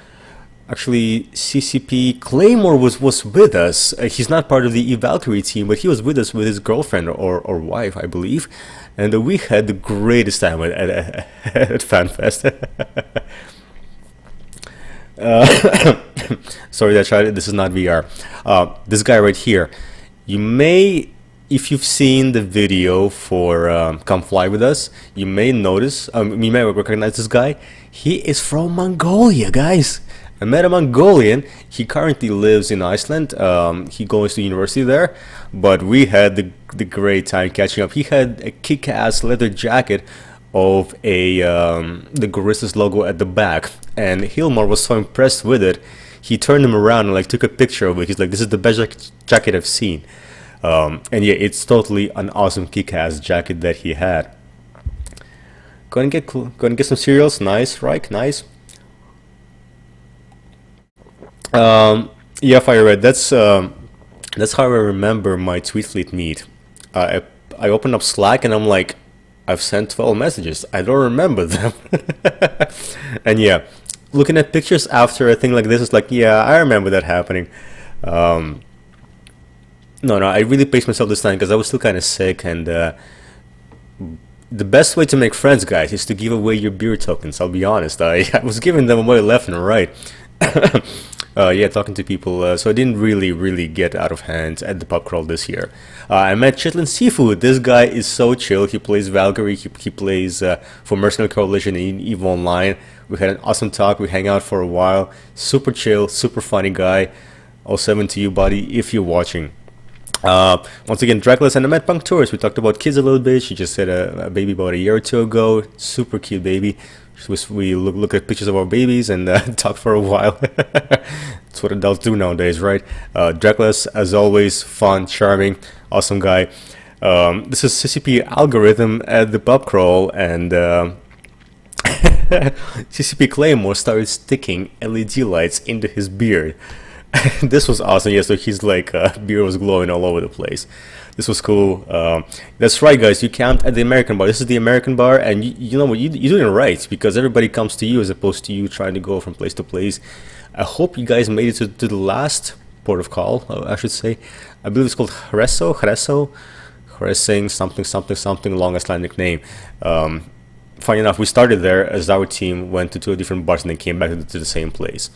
Actually, CCP Claymore was with us. He's not part of the EVE Valkyrie team, but he was with us with his girlfriend or wife, I believe, and we had the greatest time at FanFest. Sorry, this is not VR. This guy right here, you may, if you've seen the video for Come Fly With Us, you may notice, you may recognize this guy. He is from Mongolia, guys. I met a Mongolian. He currently lives in Iceland. He goes to university there, but we had the great time catching up. He had a kick-ass leather jacket of the Goristas logo at the back, and Hilmar was so impressed with it, he turned him around and took a picture of it. He's like, "This is the best jacket I've seen," and yeah, it's totally an awesome kick-ass jacket that he had. Go and get some cereals. Nice, right? Nice. Yeah, Fire Red. That's how I remember my Tweet Fleet meet. I opened up Slack and I'm like, I've sent 12 messages. I don't remember them. And yeah, looking at pictures after a thing like this, it's like, yeah, I remember that happening. No, I really paced myself this time because I was still kind of sick, and The best way to make friends, guys, is to give away your beer tokens. I'll be honest. I was giving them away left and right. Yeah, talking to people. So I didn't really get out of hand at the pub crawl this year. I met Chitlin Seafood. This guy is so chill. He plays Valkyrie. He plays for Mercenary Coalition in EVE Online. We had an awesome talk. We hang out for a while. Super chill, super funny guy. All 7 to you, buddy, if you're watching. Once again, Dracula's and I met Punk Tourist. We talked about kids a little bit. She just had a baby about a year or two ago. Super cute baby. We look at pictures of our babies and talk for a while. That's what adults do nowadays, right? Dracula's, as always, fun, charming, awesome guy. This is CCP Algorithm at the pub crawl, and CCP Claymore started sticking LED lights into his beard. This was awesome. Yeah, so his beard was glowing all over the place. This was cool. That's right, guys. You camped at the American bar. This is the American bar, and you know what? You're doing it right, because everybody comes to you as opposed to you trying to go from place to place. I hope you guys made it to the last port of call, I should say. I believe it's called Hresing something, long Icelandic name. Funny enough, we started there as our team went to 2 different bars and then came back to the same place.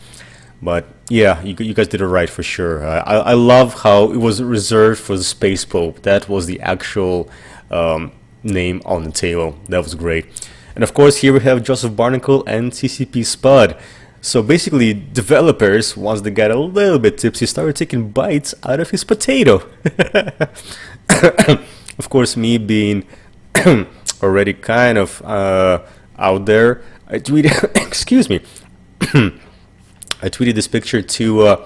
But yeah, you guys did it right for sure. I love how it was reserved for the Space Pope. That was the actual name on the table. That was great. And of course, here we have Joseph Barnacle and CCP Spud. So basically, developers, once they got a little bit tipsy, started taking bites out of his potato. Of course, me being already kind of out there, I tweeted, excuse me, I tweeted this picture to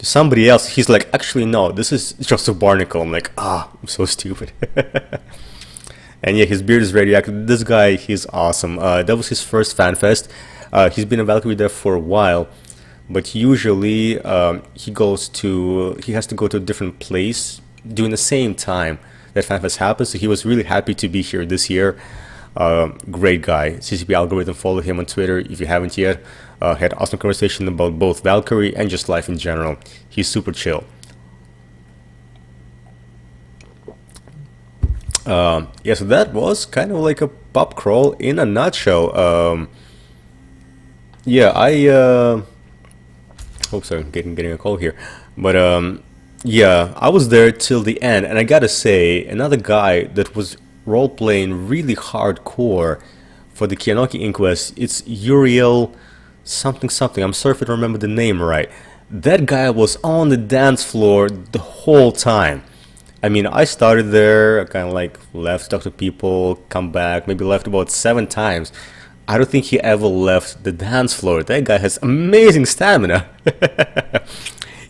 somebody else. He's like, actually, no, this is Joseph Barnacle. I'm like, I'm so stupid. And yeah, his beard is radioactive. This guy, he's awesome. That was his first FanFest. He's been a Valkyrie there for a while, but usually he has to go to a different place during the same time that FanFest happens. So he was really happy to be here this year. Great guy. CCP Algorithm, follow him on Twitter if you haven't yet. Had awesome conversation about both Valkyrie and just life in general. He's super chill. Yeah, so that was kind of like a pub crawl in a nutshell. Yeah, oops, sorry, getting a call here. But yeah, I was there till the end, and I gotta say, another guy that was role-playing really hardcore for the Kianoki Inquest, it's Uriel something. I'm sorry if I don't remember the name right. That guy was on the dance floor the whole time. I mean, I started there, I kind of like left, talked to people, come back, maybe left about 7 times. I don't think he ever left the dance floor. That guy has amazing stamina.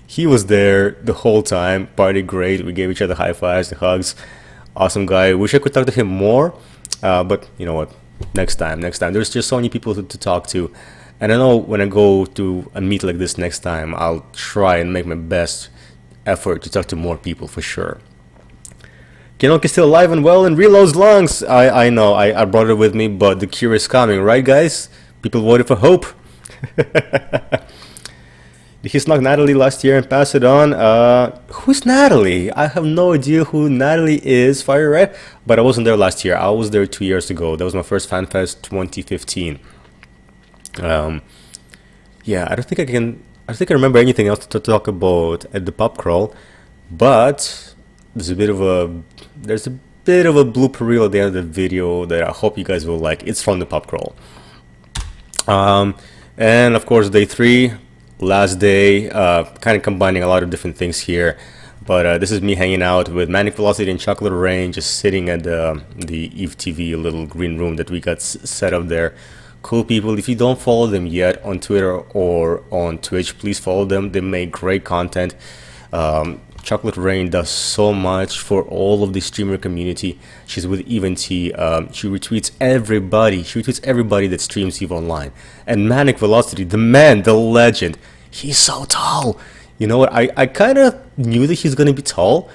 He was there the whole time, party great. We gave each other high fives and hugs. Awesome guy. Wish I could talk to him more, but you know what? Next time. There's just so many people to talk to. And I know when I go to a meet like this next time, I'll try and make my best effort to talk to more people for sure. Kianoki is still alive and well and reloads lungs. I know, I brought it with me, but the cure is coming, right guys? People voted for hope. Did he snuck Natalie last year and pass it on? Who's Natalie? I have no idea who Natalie is, Fire Red, but I wasn't there last year. I was there 2 years ago. That was my first FanFest 2015. Yeah, I don't think I remember anything else to talk about at the pub crawl, but there's a bit of a blooper reel at the end of the video that I hope you guys will like. It's from the pub crawl. And of course, day 3, last day, kind of combining a lot of different things here. But this is me hanging out with Manic Velocity and Chocolate Rain, just sitting at the EVE TV little green room that we got set up there. Cool people. If you don't follow them yet on Twitter or on Twitch, please follow them. They make great content. Chocolate Rain does so much for all of the streamer community. She's with EVE. She retweets everybody that streams EVE Online. And Manic Velocity, the man, the legend, he's so tall. You know what? I kind of knew that he's gonna be tall,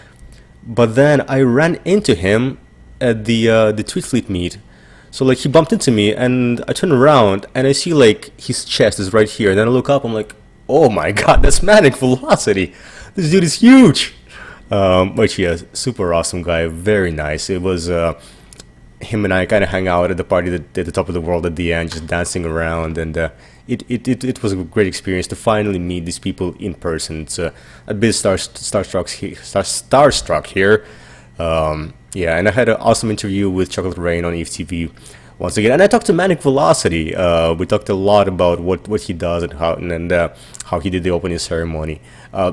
but then I ran into him at the Tweet Fleet meet. So like he bumped into me, and I turn around and I see like his chest is right here. And then I look up, I'm like, oh my god, that's Manic Velocity. This dude is huge. But yeah, super awesome guy, very nice. It was him and I kind of hang out at the party at the top of the world at the end, just dancing around, and it was a great experience to finally meet these people in person. It's a bit starstruck here. Yeah, and I had an awesome interview with Chocolate Rain on EVE TV once again, and I talked to Manic Velocity. We talked a lot about what he does and how he did the opening ceremony.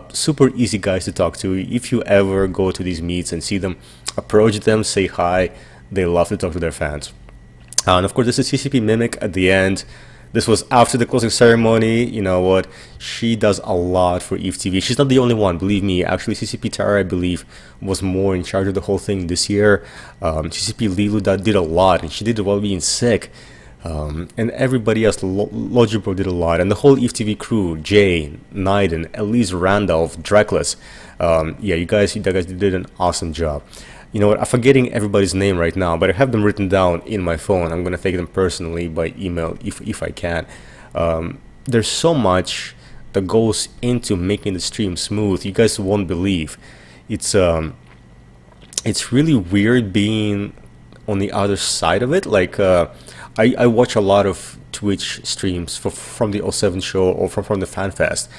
Super easy guys to talk to. If you ever go to these meets and see them, approach them, say hi. They love to talk to their fans. And of course, this is CCP Mimic at the end. This was after the closing ceremony. You know what? She does a lot for EVE TV. She's not the only one, believe me. Actually, CCP Tara, I believe, was more in charge of the whole thing this year. CCP Lilu did a lot, and she did it while being sick. And everybody else, Logibro did a lot. And the whole EVE TV crew, Jay, Naiden, Elise Randolph, Dreckless. Yeah, you guys did an awesome job. You know what, I'm forgetting everybody's name right now, but I have them written down in my phone. I'm going to thank them personally by email if I can. There's so much that goes into making the stream smooth. You guys won't believe. It's really weird being on the other side of it. Like, I watch a lot of Twitch streams from the 07 show or from the FanFest.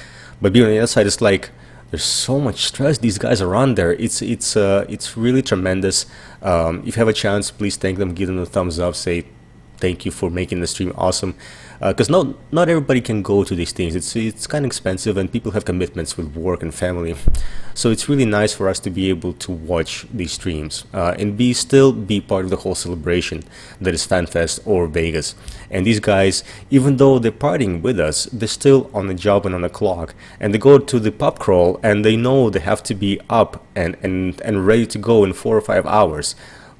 But being on the other side, it's like, there's so much stress these guys are on there. It's really tremendous. If you have a chance, please thank them, give them a thumbs up, say thank you for making the stream awesome. Because not everybody can go to these things. It's kind of expensive, and people have commitments with work and family. So it's really nice for us to be able to watch these streams and still be part of the whole celebration that is FanFest or Vegas. And these guys, even though they're partying with us, they're still on the job and on the clock. And they go to the pub crawl, and they know they have to be up and ready to go in 4 or 5 hours.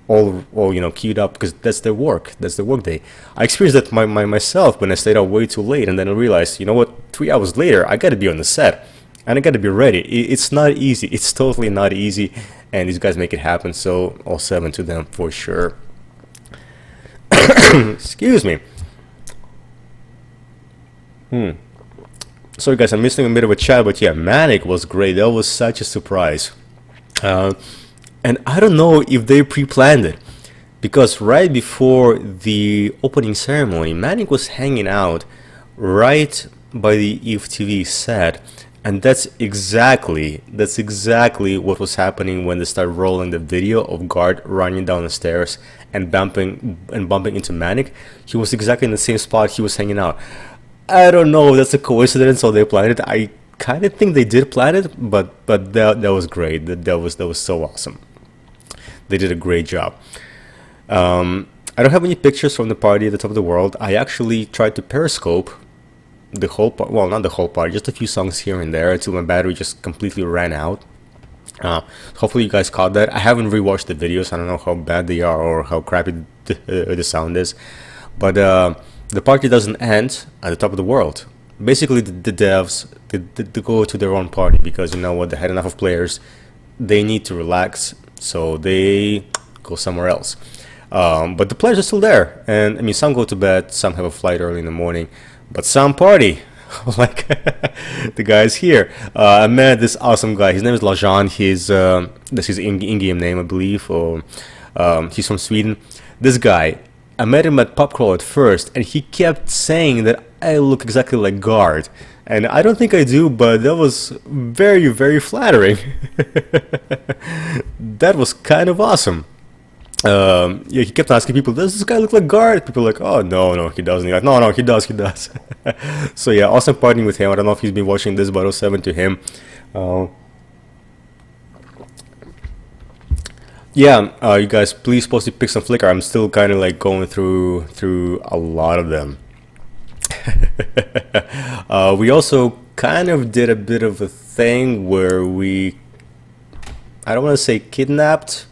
All you know, queued up, because that's their work. That's their work day. I experienced that myself when I stayed out way too late, and then I realized, you know what, 3 hours later, I got to be on the set, and I got to be ready. It's not easy. It's totally not easy, and these guys make it happen. So all 7 to them for sure. Excuse me. Sorry guys, I'm missing a bit of a chat, but yeah, Manic was great. That was such a surprise. And I don't know if they pre-planned it, because right before the opening ceremony, Manic was hanging out right by the EVE TV set, and that's exactly what was happening when they started rolling the video of Guard running down the stairs and bumping into Manic. He was exactly in the same spot he was hanging out. I don't know if that's a coincidence or they planned it. I kind of think they did plan it, but that was great. That was so awesome. They did a great job. I don't have any pictures from the party at the top of the world. I actually tried to periscope the whole part. Well, not the whole party, just a few songs here and there until my battery just completely ran out. Hopefully you guys caught that. I haven't rewatched the videos. I don't know how bad they are or how crappy the sound is. But the party doesn't end at the top of the world. Basically, the devs they go to their own party because, you know what, they had enough of players. They need to relax. So they go somewhere else. But the players are still there. And I mean, some go to bed, some have a flight early in the morning, but some party. Like the guys here. I met this awesome guy. His name is Lajan. That's his in-game name, I believe. Or he's from Sweden. This guy, I met him at Pub Crawl at first, and he kept saying that I look exactly like Guard. And I don't think I do, but that was very, very flattering. That was kind of awesome. Yeah, he kept asking people, does this guy look like Guard? People were like, oh, no, he doesn't. Like, no, he does. So yeah, awesome partying with him. I don't know if he's been watching this, but 07 to him. Yeah, you guys, please post your pics on Flickr. I'm still kind of like going through a lot of them. We also kind of did a bit of a thing where I don't want to say kidnapped,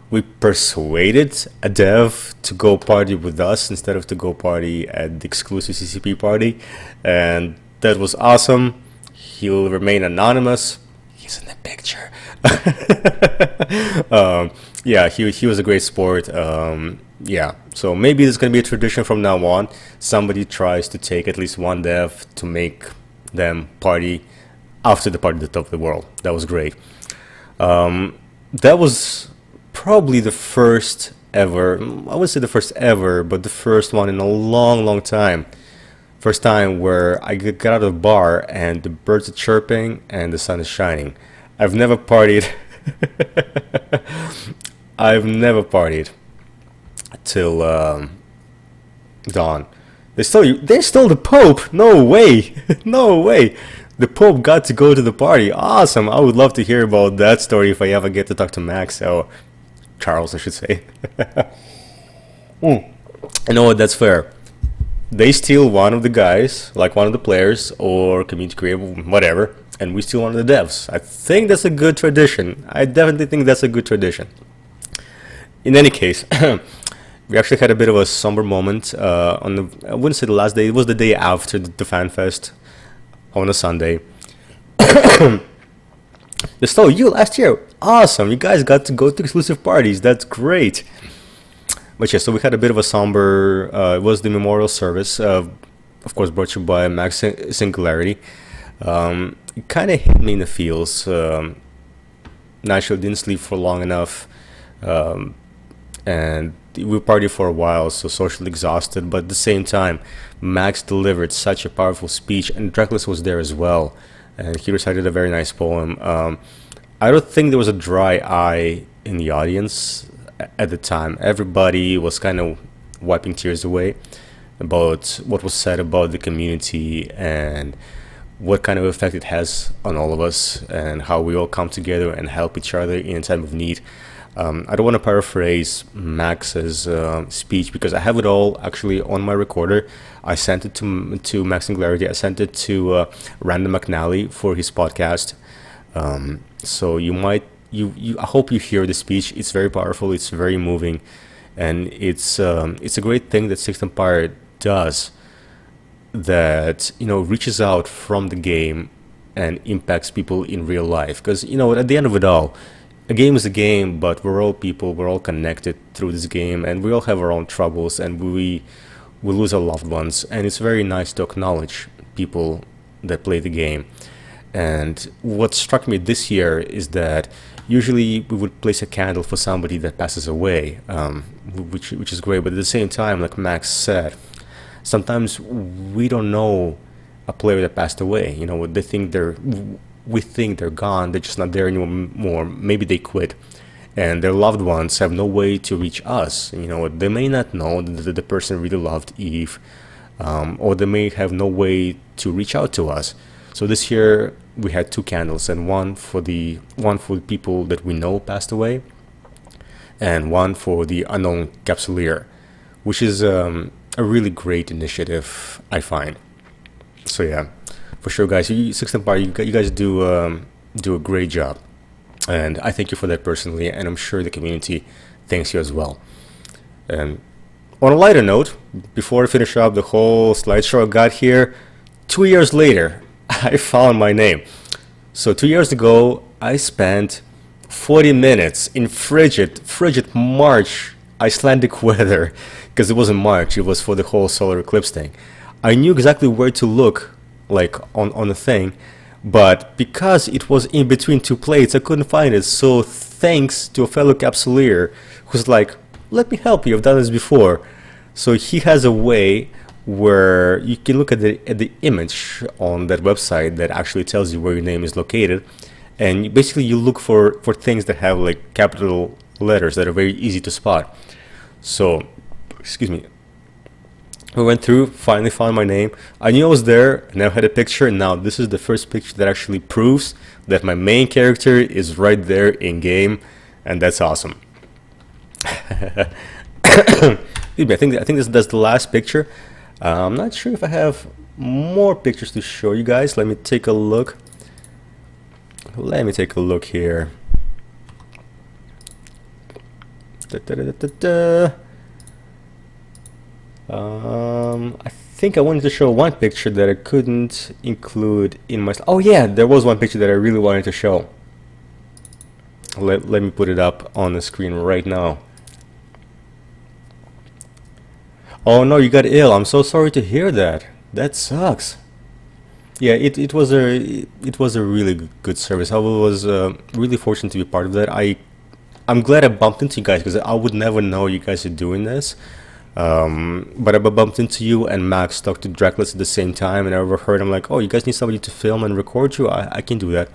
we persuaded a dev to go party with us instead of to go party at the exclusive CCP party, and that was awesome. He will remain anonymous. He's in the picture. Yeah, he was a great sport. Yeah, so maybe there's going to be a tradition from now on. Somebody tries to take at least one dev to make them party after the party at the top of the world. That was great. That was probably the first ever, I wouldn't say the first ever, but the first one in a long, long time. First time where I got out of the bar and the birds are chirping and the sun is shining. I've never partied. I've never partied till dawn. They stole the Pope. No way. No way. The Pope got to go to the party. Awesome. I would love to hear about that story if I ever get to talk to Max or Charles, I should say. You know what? That's fair. They steal one of the guys, like one of the players or community creator, whatever, and we steal one of the devs. I think that's a good tradition. I definitely think that's a good tradition. In any case, we actually had a bit of a somber moment on the, I wouldn't say the last day, it was the day after the FanFest on a Sunday. They stole you last year. Awesome. You guys got to go to exclusive parties. That's great. But yeah, so we had a bit of a somber, it was the memorial service, of course brought to you by Max Singularity. It kind of hit me in the feels. Naturally didn't sleep for long enough. And we partied for a while, so socially exhausted. But at the same time, Max delivered such a powerful speech, and Dracula was there as well. And he recited a very nice poem. I don't think there was a dry eye in the audience at the time. Everybody was kind of wiping tears away about what was said about the community and what kind of effect it has on all of us and how we all come together and help each other in a time of need. I don't want to paraphrase Max's speech because I have it all actually on my recorder. I sent it to Max Singularity. I sent it to Random McNally for his podcast. So I hope you hear the speech. It's very powerful. It's very moving, and it's a great thing that Sixth Empire does. That reaches out from the game and impacts people in real life. Because at the end of it all, a game is a game, but we're all people. We're all connected through this game, and we all have our own troubles, and we lose our loved ones. And it's very nice to acknowledge people that play the game. And what struck me this year is that usually we would place a candle for somebody that passes away, which is great. But at the same time, like Max said, sometimes we don't know a player that passed away. We think they're gone. They're just not there anymore. Maybe they quit, and their loved ones have no way to reach us. They may not know that the person really loved Eve, or they may have no way to reach out to us. So this year we had two candles, and one for the people that we know passed away, and one for the unknown capsuleer, which is a really great initiative, I find. So yeah, for sure, guys. Sixth Empire, you guys do a great job, and I thank you for that personally, and I'm sure the community thanks you as well. And on a lighter note, before I finish up the whole slideshow I got here, 2 years later, I found my name. So 2 years ago, I spent 40 minutes in frigid March Icelandic weather, because it wasn't March, it was for the whole solar eclipse thing. I knew exactly where to look, like on the thing, but because it was in between two plates, I couldn't find it. So thanks to a fellow capsuleer who's like, let me help you, I've done this before. So he has a way where you can look at the image on that website that actually tells you where your name is located, and you look for things that have like capital letters that are very easy to spot. So, excuse me, I went through, finally found my name. I knew I was there, and I had a picture. Now this is the first picture that actually proves that my main character is right there in game, and that's awesome. I think that's the last picture. I'm not sure if I have more pictures to show you guys. Let me take a look. Here. I think I wanted to show one picture that I couldn't include in my... Oh yeah, there was one picture that I really wanted to show. Let me put it up on the screen right now. Oh no, you got ill. I'm so sorry to hear that. That sucks. Yeah, it was a really good service. I was really fortunate to be part of that. I I'm glad I bumped into you guys because I would never know you guys are doing this. But I bumped into you and Max talked to Draclus at the same time, and I overheard him like, "Oh, you guys need somebody to film and record you? I can do that."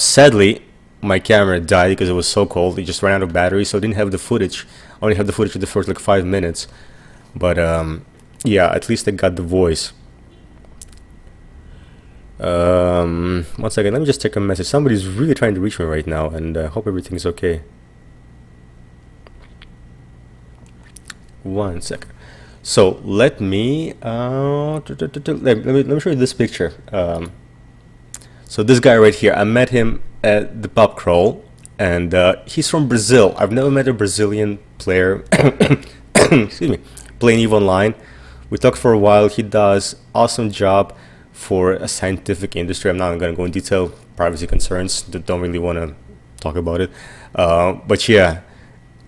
Sadly, my camera died because it was so cold. It just ran out of battery, so I didn't have the footage. I only have the footage of the first like 5 minutes. But yeah, at least I got the voice. 1 second, let me just check a message. Somebody's really trying to reach me right now, and I hope everything's okay. 1 second. So let me let me show you this picture. So this guy right here, I met him at the pub crawl, and he's from Brazil. I've never met a Brazilian player excuse me, playing EVE Online. We talked for a while. He does awesome job for a scientific industry. I'm not going to go in detail, privacy concerns, don't really want to talk about it. But yeah,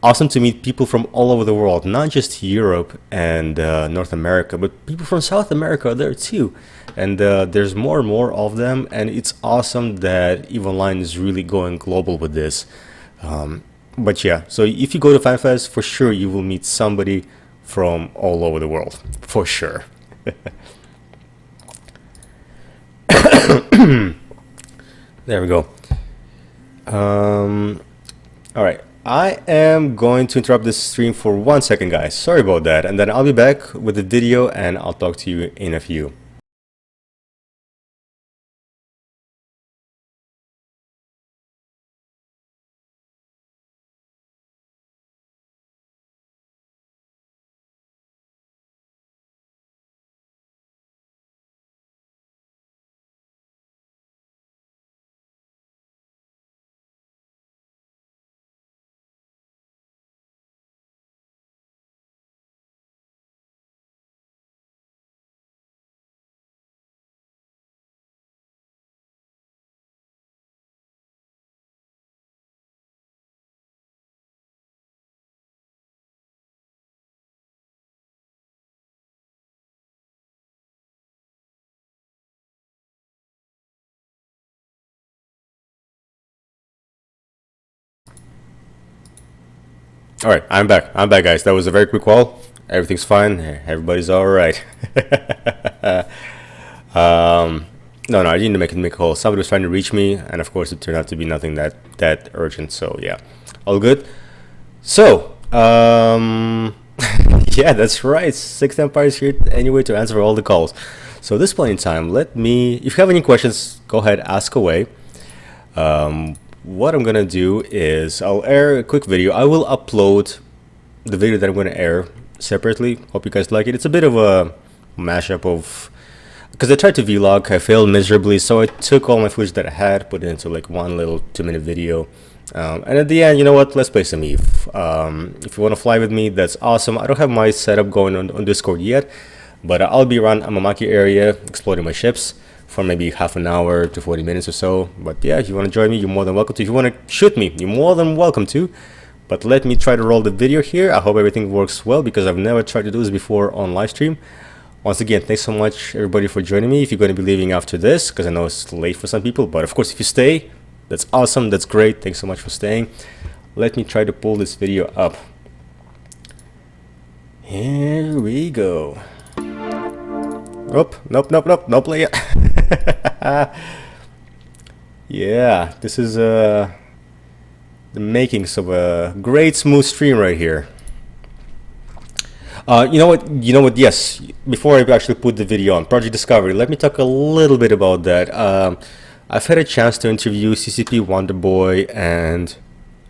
awesome to meet people from all over the world, not just Europe and North America, but people from South America are there too. And there's more and more of them, and it's awesome that EVE Online is really going global with this. But yeah, so if you go to FanFest, for sure you will meet somebody from all over the world, for sure. There we go. All right, I am going to interrupt this stream for 1 second, guys. Sorry about that, and then I'll be back with the video and I'll talk to you in a few. All right, I'm back. I'm back, guys. That was a very quick call. Everything's fine. Everybody's all right. No, I didn't make a call. Somebody was trying to reach me, and of course, it turned out to be nothing that urgent. So yeah, all good. So yeah, that's right. Sixth Empire is here anyway to answer all the calls. So at this point in time, let me. If you have any questions, go ahead, ask away. What I'm gonna do is I'll air a quick video. I will upload the video that I'm gonna air separately. Hope you guys like it. It's a bit of a mashup of, because I tried to vlog, I failed miserably, so I took all my footage that I had, put it into like one little 2-minute video. And at the end, you know what, let's play some EVE. If you want to fly with me, that's awesome. I don't have my setup going on Discord yet, but I'll be around Amamake area exploring my ships for maybe half an hour to 40 minutes or so. But yeah, if you want to join me, you're more than welcome to. If you want to shoot me, you're more than welcome to. But let me try to roll the video here. I hope everything works well, because I've never tried to do this before on live stream. Once again, thanks so much everybody for joining me. If you're going to be leaving after this, because I know it's late for some people, but of course if you stay, that's awesome, that's great. Thanks so much for staying. Let me try to pull this video up. Here we go. Oh, nope, no play it. Yeah, this is the makings of a great smooth stream right here. You know what, yes, before I actually put the video on Project Discovery, let me talk a little bit about that. I've had a chance to interview CCP Wonderboy and,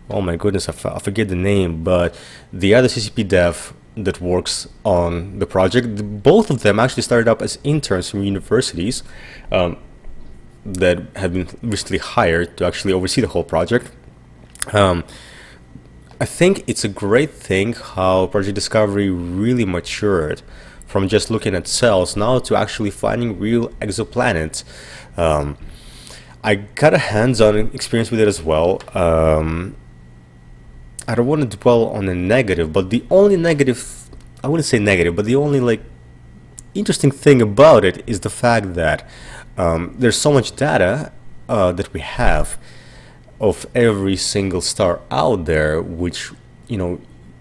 oh my goodness, I forget the name, but the other CCP dev that works on the project. Both of them actually started up as interns from universities that have been recently hired to actually oversee the whole project. I think it's a great thing how Project Discovery really matured from just looking at cells now to actually finding real exoplanets. I got a hands-on experience with it as well. I don't want to dwell on the negative, but the only negative, I wouldn't say negative, but the only like interesting thing about it is the fact that there's so much data that we have. of every single star out there, which,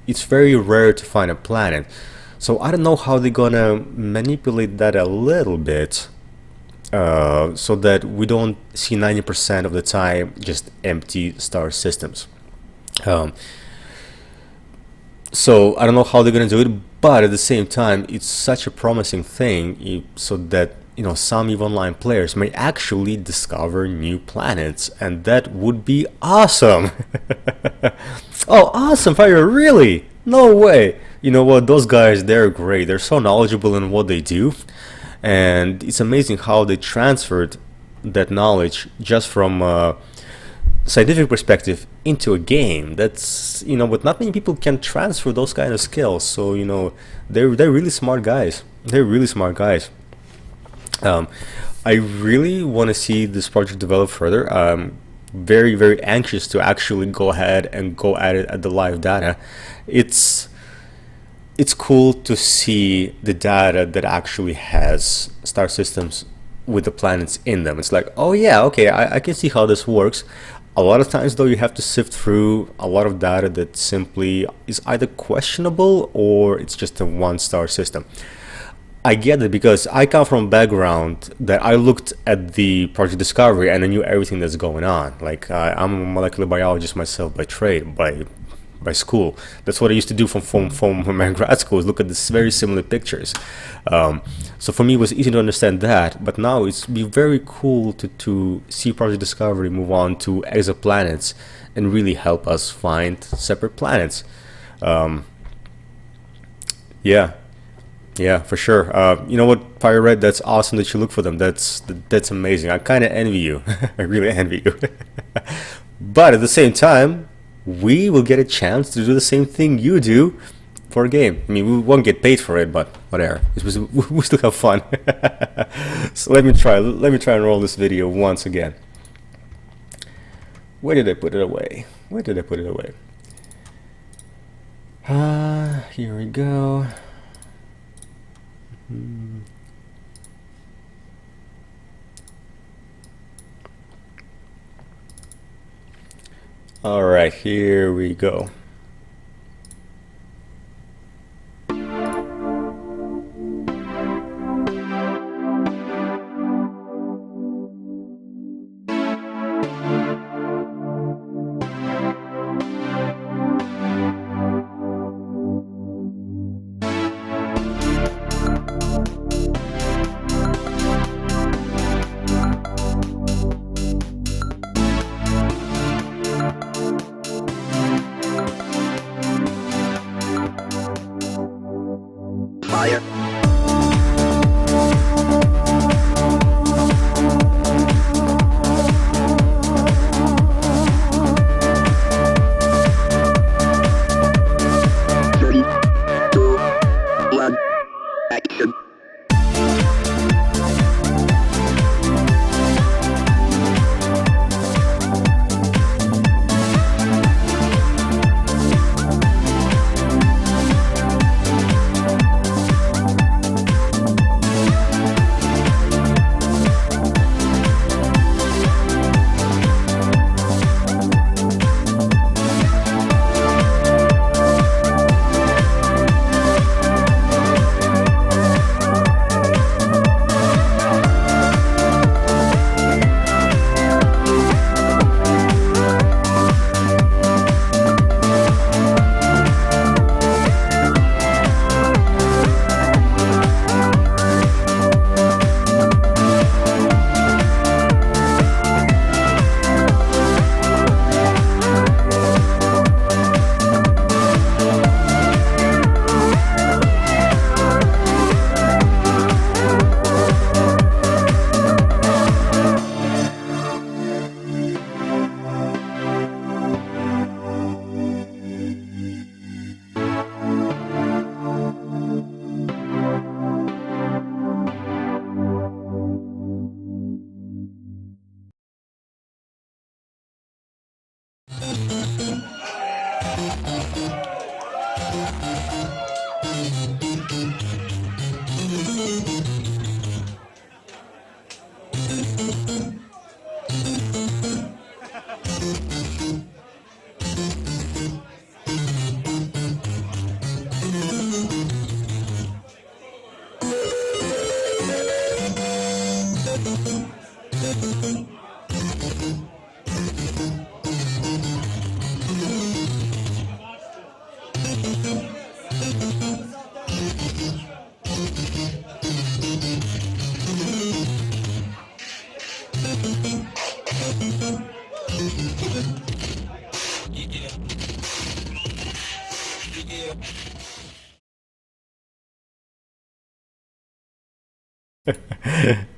it's very rare to find a planet. So I don't know how they're gonna manipulate that a little bit, so that we don't see 90% of the time just empty star systems. So I don't know how they're gonna do it, but at the same time, it's such a promising thing, so that some EVE Online players may actually discover new planets, and that would be awesome. Oh, awesome, Fire! Really? No way! You know what? Those guys, they're great. They're so knowledgeable in what they do, and it's amazing how they transferred that knowledge just from scientific perspective into a game. That's but not many people can transfer those kind of skills. So they're really smart guys. They're really smart guys. I really want to see this project develop further. Very, very anxious to actually go ahead and go at it at the live data. It's cool to see the data that actually has star systems with the planets in them. It's like, oh yeah, okay, I can see how this works. A lot of times though, you have to sift through a lot of data that simply is either questionable or it's just a one-star system. I get it, because I come from a background that I looked at the project discovery and I knew everything that's going on. Like I'm a molecular biologist myself by trade, by school. That's what I used to do from my grad school, is look at this very similar pictures. So for me, it was easy to understand that. But now it's be very cool to see project discovery move on to exoplanets and really help us find separate planets. Yeah, for sure. You know what, Fire Red? That's awesome that you look for them. That's amazing. I kind of envy you. I really envy you. But at the same time, we will get a chance to do the same thing you do for a game. I mean, we won't get paid for it, but whatever. We still have fun. So let me try and roll this video once again. Where did I put it away? Here we go. All right, here we go.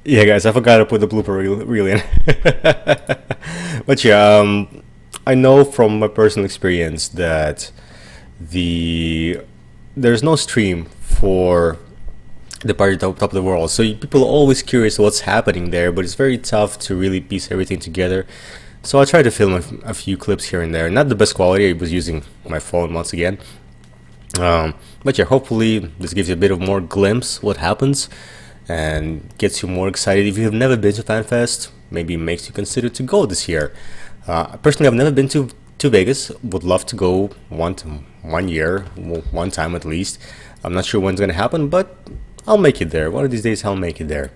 Yeah, guys, I forgot to put the blooper reel in. But yeah, I know from my personal experience that there's no stream for the party top of the world, so people are always curious what's happening there, but it's very tough to really piece everything together. So I tried to film a few clips here and there. Not the best quality, I was using my phone once again. But yeah, hopefully this gives you a bit of more glimpse what happens and gets you more excited. If you have never been to FanFest, maybe it makes you consider to go this year. Personally, I've never been to Vegas. Would love to go one year, one time at least. I'm not sure when it's gonna happen, but I'll make it there. One of these days I'll make it there.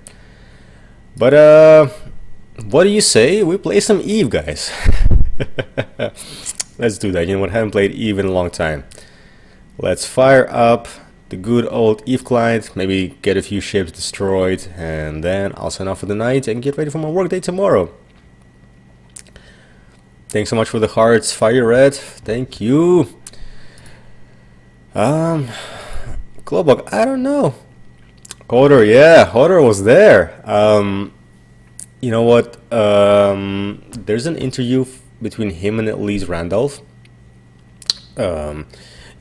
But what do you say we play some EVE, guys? Let's do that. You know what, I haven't played EVE in a long time. Let's fire up the good old EVE client, maybe get a few ships destroyed, and then I'll sign off for the night and get ready for my workday tomorrow. Thanks so much for the hearts, Fire Red. Thank you. Globok, I don't know. Hodor, yeah, Hodor was there. You know what? There's an interview between him and Elise Randolph.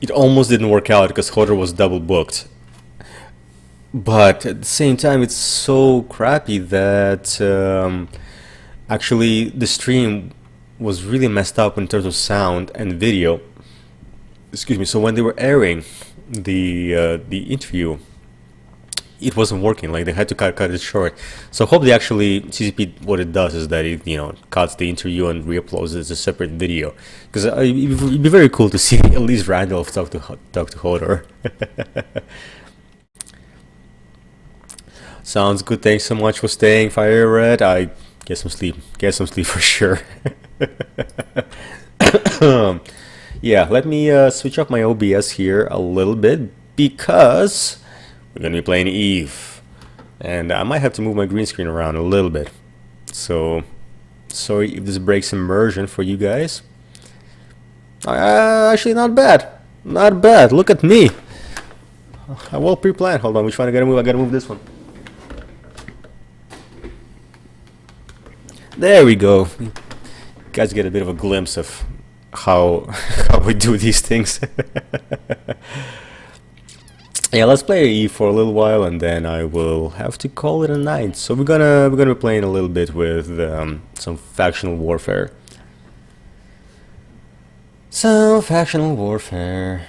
It almost didn't work out because Hodor was double booked. But at the same time, it's so crappy that actually the stream was really messed up in terms of sound and video. Excuse me. So when they were airing the interview, it wasn't working. Like, they had to cut it short. So hopefully, actually, CCP, what it does is that it, you know, cuts the interview and re-uploads it as a separate video. Because it'd be very cool to see at least Randolph talk to Hodor. Sounds good. Thanks so much for staying, Fire Red. I get some sleep. Get some sleep for sure. Yeah, let me switch up my OBS here a little bit because we're gonna be playing EVE, and I might have to move my green screen around a little bit. So sorry if this breaks immersion for you guys. Actually, not bad. Not bad. Look at me. I well pre-planned. Hold on, which one I gotta move? I gotta move this one. There we go. You guys get a bit of a glimpse of how we do these things. Yeah, let's play EVE for a little while, and then I will have to call it a night. So we're gonna be playing a little bit with some factional warfare. Some factional warfare.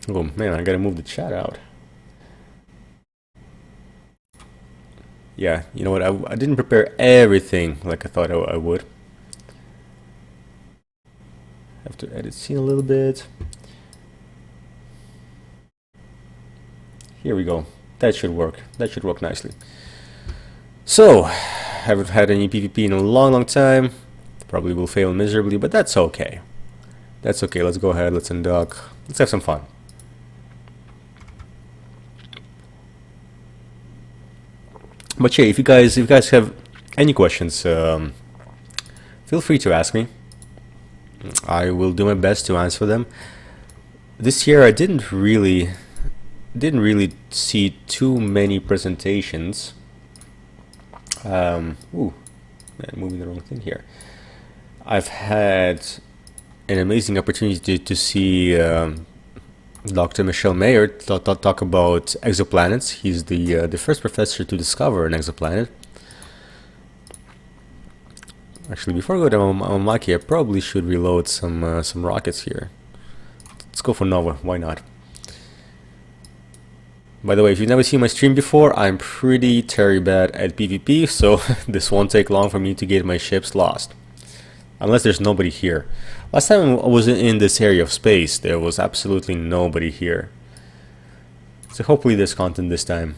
Oh man, I gotta move the chat out. Yeah, you know what? I didn't prepare everything like I thought I would. Have to edit scene a little bit. Here we go. That should work. That should work nicely. So, haven't had any PvP in a long time. Probably will fail miserably, but that's okay. That's okay. Let's go ahead. Let's undock. Let's have some fun. But yeah, if you guys have any questions, feel free to ask me. I will do my best to answer them. This year I didn't really see too many presentations. Ooh, man, moving the wrong thing here. I've had an amazing opportunity to see Dr. Michel Mayer talk about exoplanets. He's the first professor to discover an exoplanet. Actually, before I go to Amamake, I probably should reload some rockets here. Let's go for Nova. Why not? By the way, if you've never seen my stream before, I'm pretty terribly bad at PvP, so this won't take long for me to get my ships lost. Unless there's nobody here. Last time I was in this area of space, there was absolutely nobody here. So hopefully there's content this time.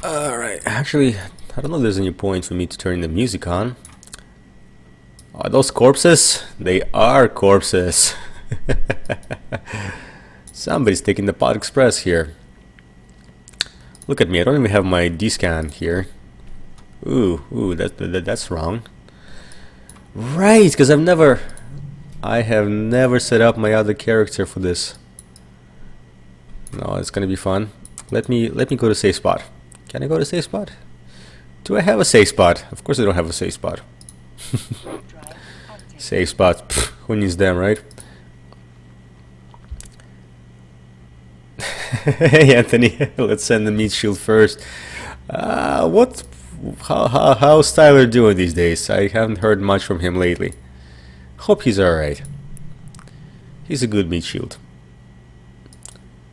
Alright, actually, I don't know if there's any point for me to turn the music on. Are those corpses? They are corpses. Somebody's taking the Pod Express here. Look at me, I don't even have my D-scan here. Ooh, that's wrong. Right, because I have never set up my other character for this. No, it's gonna be fun. Let me go to safe spot. Can I go to safe spot? Do I have a safe spot? Of course I don't have a safe spot. Safe spot. Pfft, who needs them, right? Hey Anthony, let's send the meat shield first. How's Tyler doing these days? I haven't heard much from him lately. Hope he's alright. He's a good meat shield.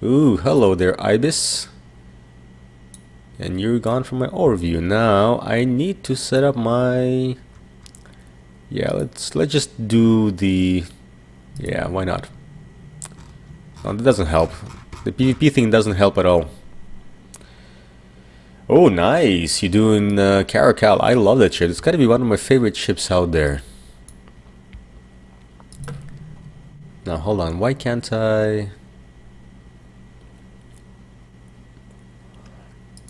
Ooh, hello there, Ibis. And you're gone from my overview. Now I need to set up my... Yeah, let's just do the... Yeah, why not? Oh, that doesn't help. The PvP thing doesn't help at all. Oh, nice! You're doing Caracal. I love that ship. It's gotta be one of my favorite ships out there. Now, hold on. Why can't I...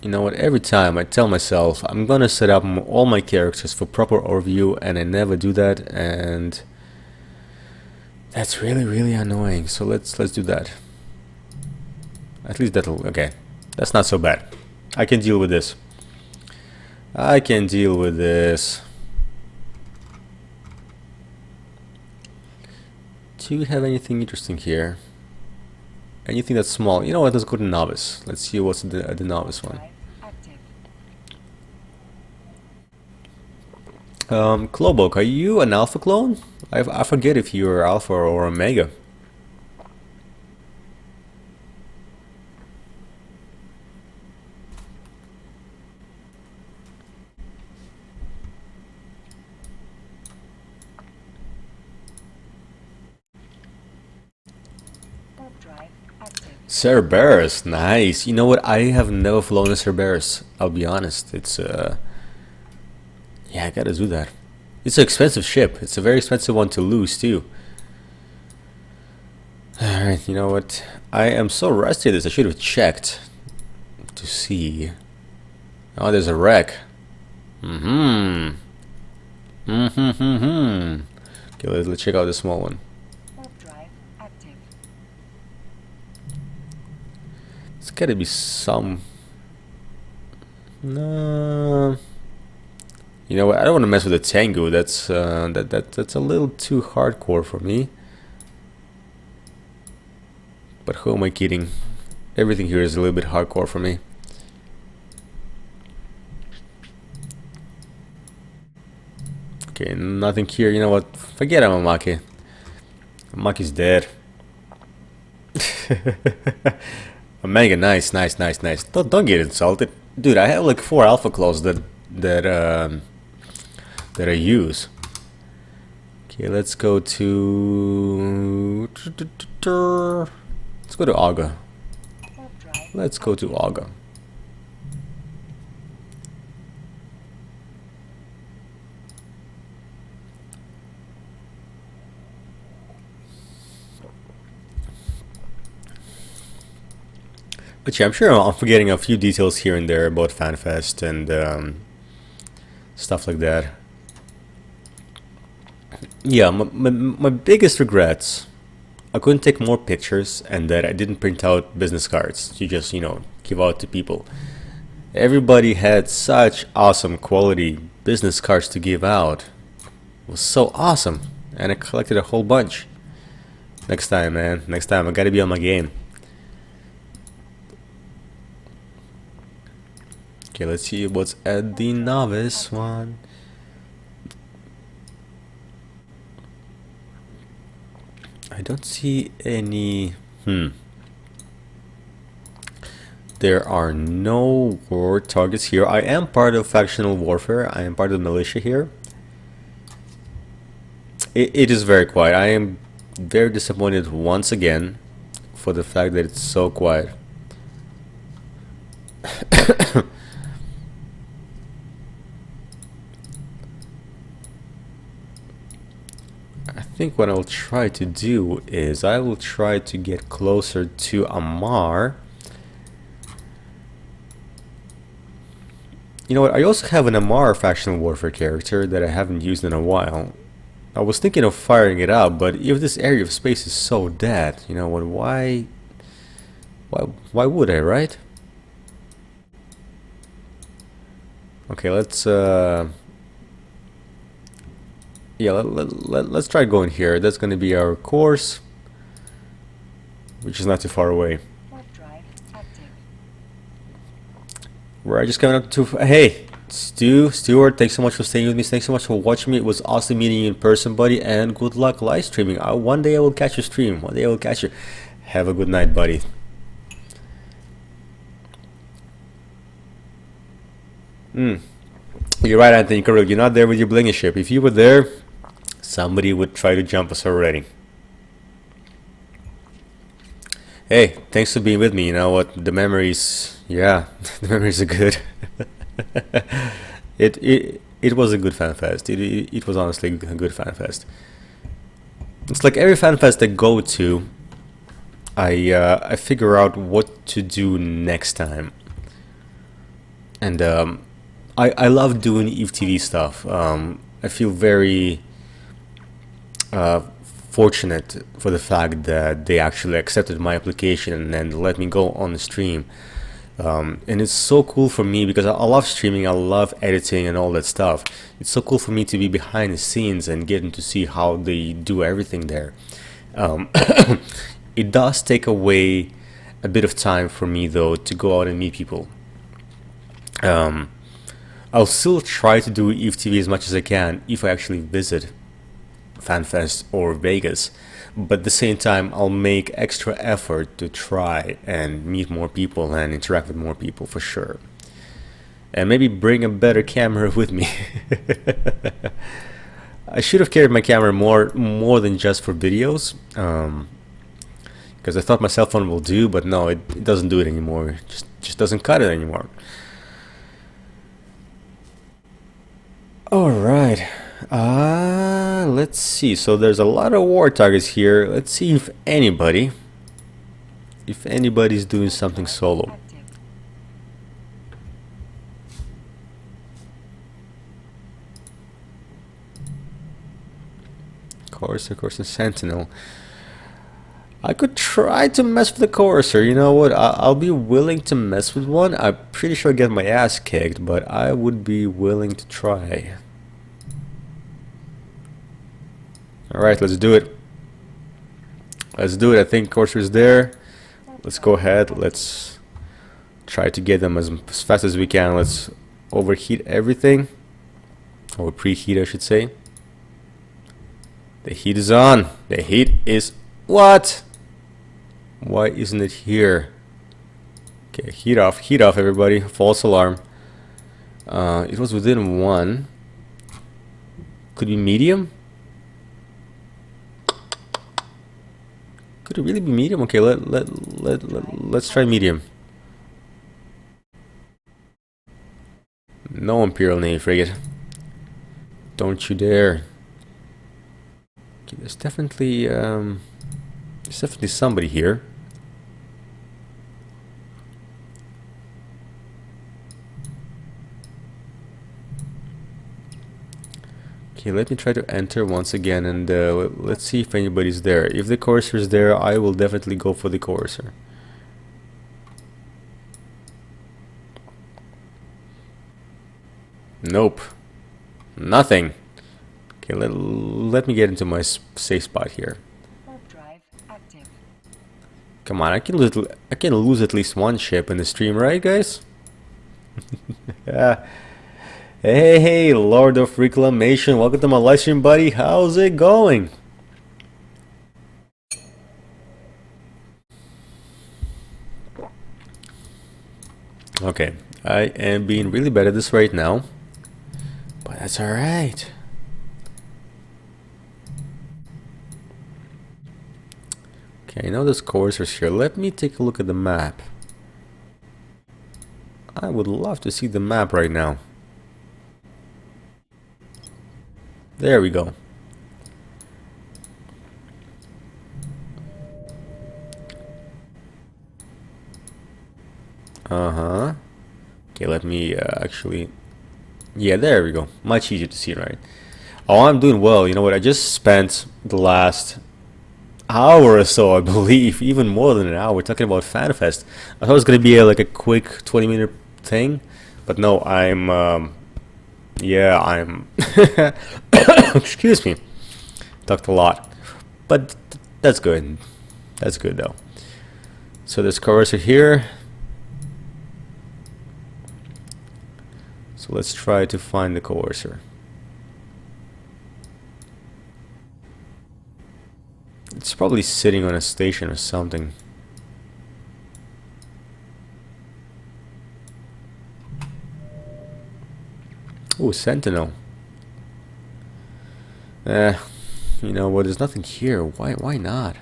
You know what, every time I tell myself I'm gonna set up all my characters for proper overview and I never do that, and that's really annoying. So let's do that. At least that'll... okay, that's not so bad. I can deal with this. I can deal with this. Do you have anything interesting here? Anything that's small? You know what, let's go to novice. Let's see what's the novice one. Klobok, are you an alpha clone? I forget if you're alpha or omega. Cerberus, nice. You know what? I have never flown a Cerberus. I'll be honest. It's yeah, I gotta do that. It's an expensive ship. It's a very expensive one to lose too. Alright, you know what? I am so rusty at this. I should have checked to see. Oh, there's a wreck. Okay, let's check out the small one. It's gotta be some... No... You know what? I don't want to mess with the Tengu. That's that's a little too hardcore for me. But who am I kidding? Everything here is a little bit hardcore for me. Okay, nothing here. You know what? Forget Amamake. Amake's dead. Omega, nice. Don't get insulted, dude. I have like 4 alpha claws that I use. Okay, let's go to... Let's go to Aga. Let's go to Aga. But yeah, I'm sure I'm forgetting a few details here and there about FanFest and stuff like that. Yeah, my biggest regrets, I couldn't take more pictures and that I didn't print out business cards to just, you know, give out to people. Everybody had such awesome quality business cards to give out. It was so awesome, and I collected a whole bunch. Next time, man. Next time, I gotta be on my game. Okay, let's see what's at the novice one. I don't see any... There are no war targets here. I am part of factional warfare. I am part of the militia here. It is very quiet. I am very disappointed once again for the fact that it's so quiet. I think what I'll try to do is I will try to get closer to Amar. You know what, I also have an Amar factional warfare character that I haven't used in a while. I was thinking of firing it up, but if this area of space is so dead, you know what, why would I, right? Okay, let's yeah, let's try going here. That's going to be our course, which is not too far away. We're just coming up to... Hey, Stuart, thanks so much for staying with me. Thanks so much for watching me. It was awesome meeting you in person, buddy, and good luck live streaming. One day I will catch your stream. One day I will catch you. Have a good night, buddy. You're right, Anthony Carrill. You're not there with your blingy ship. If you were there, somebody would try to jump us already. Hey, thanks for being with me. You know what? The memories... Yeah, the memories are good. It was a good fan fest. It was honestly a good fan fest. It's like every fan fest I go to, I figure out what to do next time. And I love doing EVE TV stuff. I feel very fortunate for the fact that they actually accepted my application and let me go on the stream. And it's so cool for me because I love streaming, I love editing and all that stuff. It's so cool for me to be behind the scenes and getting to see how they do everything there. It does take away a bit of time for me though to go out and meet people. I'll still try to do EVE TV as much as I can if I actually visit FanFest or Vegas. But at the same time, I'll make extra effort to try and meet more people and interact with more people for sure. And maybe bring a better camera with me. I should have carried my camera more than just for videos. Because I thought my cell phone will do, but no, it doesn't do it anymore. It just doesn't cut it anymore. Alright. Let's see. So there's a lot of war targets here. Let's see if anybody's doing something solo. Courser, Sentinel. I could try to mess with the Courser. You know what? I'll be willing to mess with one. I'm pretty sure I get my ass kicked, but I would be willing to try. Alright, let's do it. Let's do it. I think Courser is there. Let's go ahead. Let's try to get them as fast as we can. Let's overheat everything. Or preheat, I should say. The heat is on. The heat is... What? Why isn't it here? Okay, heat off, everybody. False alarm. It was within one. Could be medium? Could it really be medium? Okay, let's try medium. No Imperial Navy frigate. Don't you dare. Okay, there's definitely somebody here. Okay, let me try to enter once again and let's see if anybody's there. If the Courser is there, I will definitely go for the Courser. Nope. Nothing. Okay, let me get into my safe spot here. Come on, I can lose at least one ship in the stream, right, guys? Yeah. Hey, Lord of Reclamation, welcome to my live stream, buddy. How's it going? Okay, I am being really bad at this right now, but that's alright. Okay, I know this course is here. Let me take a look at the map. I would love to see the map right now. There we go. Uh-huh. Okay, let me actually... Yeah, there we go. Much easier to see, right? Oh, I'm doing well. You know what? I just spent the last hour or so, I believe, even more than an hour, talking about FanFest. I thought it was going to be like a quick 20-minute thing, but no, yeah, I'm... Excuse me. Talked a lot. But that's good. That's good, though. So there's cursor here. So let's try to find the cursor. It's probably sitting on a station or something. Oh, Sentinel. You know what? There's nothing here. Why not?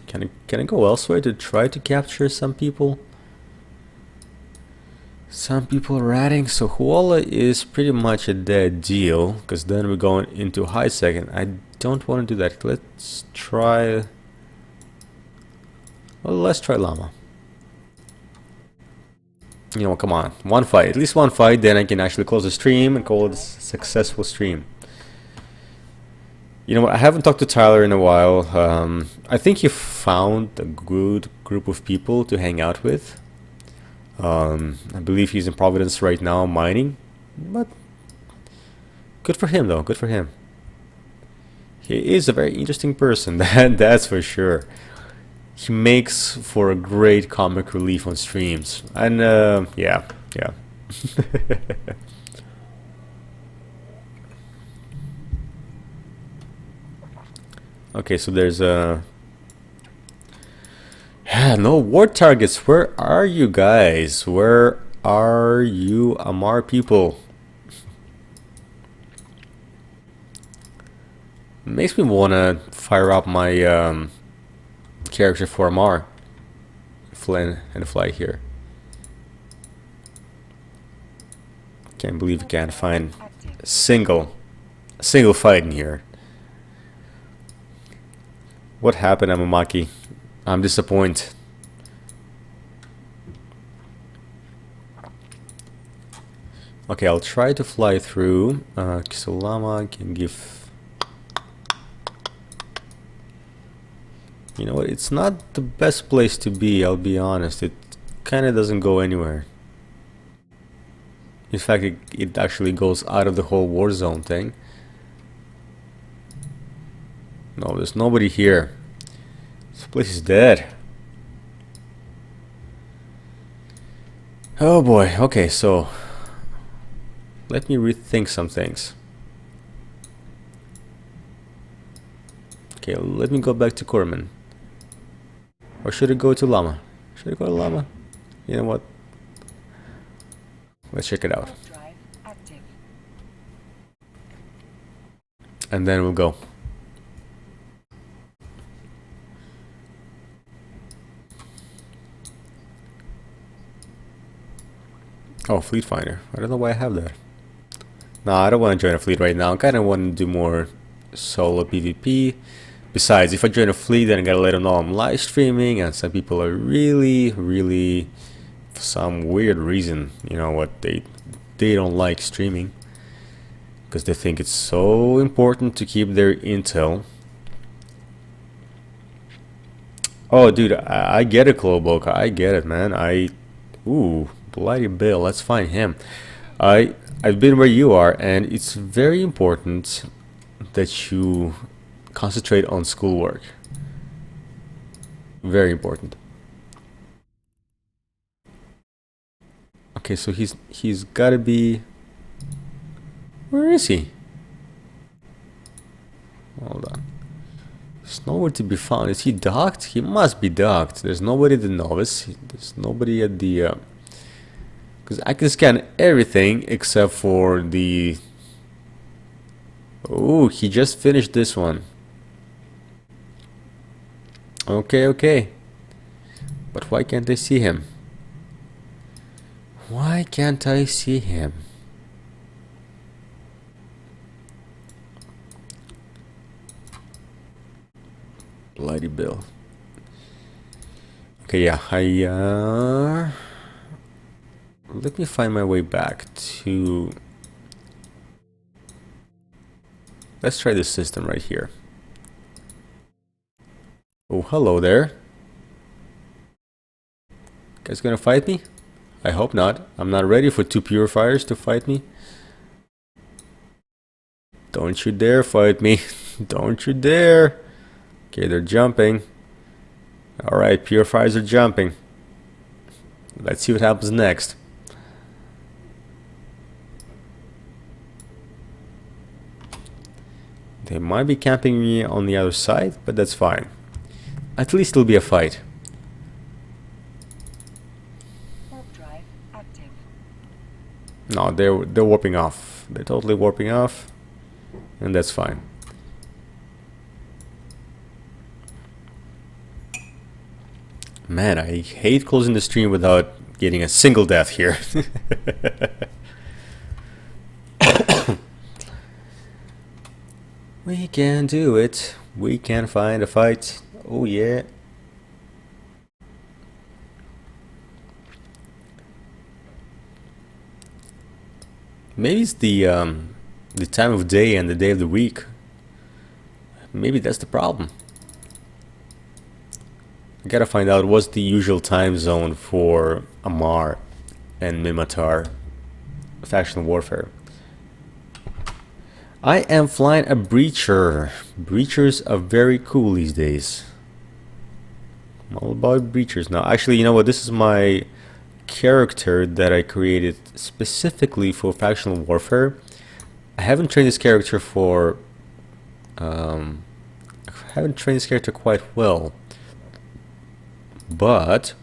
Can I go elsewhere to try to capture some people? Some people ratting. So Huala is pretty much a dead deal, because then we're going into high second. I don't want to do that. Let's try... Well, let's try Llama. You know, come on. One fight. At least one fight, then I can actually close the stream and call it a successful stream. You know what? I haven't talked to Tyler in a while. I think he found a good group of people to hang out with. I believe he's in Providence right now mining. But good for him, though. Good for him. He is a very interesting person. That's for sure. He makes for a great comic relief on streams. And, yeah. Okay, so there's no war targets. Where are you guys? Where are you, Amar people? Makes me wanna fire up my character for Amar. Fly here. Can't believe we can't find a single fight in here. What happened, Amamake? I'm disappointed. Okay, I'll try to fly through. Kisulama can give... You know what? It's not the best place to be, I'll be honest. It kind of doesn't go anywhere. In fact, it actually goes out of the whole war zone thing. No, there's nobody here. This place is dead. Oh boy, okay, so let me rethink some things. Okay, let me go back to Corman. Or should I go to Llama? Should I go to Llama? You know what? Let's check it out. And then we'll go. Oh, Fleet Finder. I don't know why I have that. No, I don't want to join a fleet right now. I kind of want to do more solo PvP. Besides, if I join a fleet, then I gotta let them know I'm live streaming, and some people are really, for some weird reason, you know what, they don't like streaming because they think it's so important to keep their intel. Oh, dude, I get it, Klobok. I get it, man. Ooh, Bloody Bill. Let's find him. I've been where you are, and it's very important that you concentrate on schoolwork. Very important. Okay, so he's gotta be... Where is he? Hold on. He's nowhere to be found. Is he docked? He must be docked. There's nobody at the novice. There's nobody at the... Because I can scan everything except for the... Oh, he just finished this one. Okay, okay. But why can't I see him? Why can't I see him? Bloody Bill. Okay, yeah, let me find my way back to... Let's try this system right here. Oh, hello there. Guys gonna fight me? I hope not. I'm not ready for two purifiers to fight me. Don't you dare fight me. Don't you dare. Okay, they're jumping. Alright, purifiers are jumping. Let's see what happens next. They might be camping me on the other side, but that's fine. At least it'll be a fight. Warp drive active. No, they're warping off. They're totally warping off, and that's fine. Man, I hate closing the stream without getting a single death here. We can do it. We can find a fight. Oh yeah. Maybe it's the time of day and the day of the week. Maybe that's the problem. I gotta find out what's the usual time zone for Amar and Mimitar faction warfare. I am flying a breacher. Breachers are very cool these days. I'm all about breachers now. Actually, you know what? This is my character that I created specifically for factional warfare. I haven't trained this character for... I haven't trained this character quite well. But...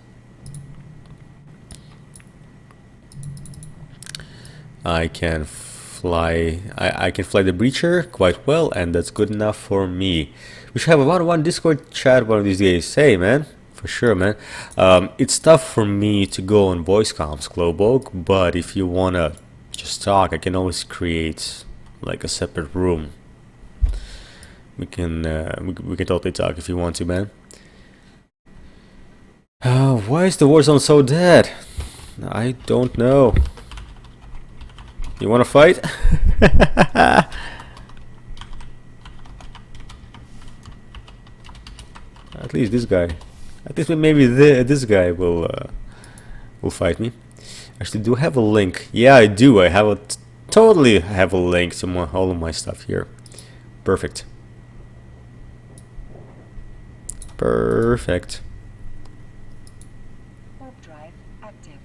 I can fly the breacher quite well, and that's good enough for me. We should have a one-on-one Discord chat one of these days. Hey man, for sure man. It's tough for me to go on voice comms, Glowbog, but if you wanna just talk, I can always create like a separate room. We can totally talk if you want to, man. Why is the warzone so dead? I don't know. You wanna fight? At least this guy. At least maybe this guy will fight me. Actually, do I have a link? Yeah, I do. I have totally have a link to all of my stuff here. Perfect. Perfect. Warp drive active.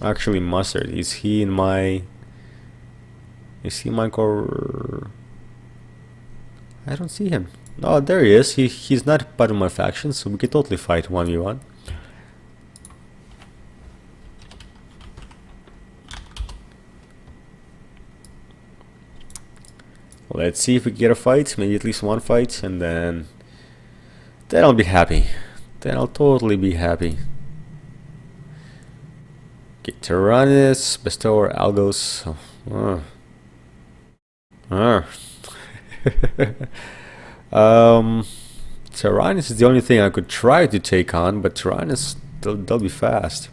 Actually, Mustard, is he in my core? I don't see him. Oh, there he is. He's not part of my faction, so we can totally fight 1v1. Let's see if we get a fight, maybe at least one fight, and then I'll be happy. Then I'll totally be happy. Okay, Tyrannus, Bestower, Algos. Tyrannus is the only thing I could try to take on, but Tyrannus, they'll be fast.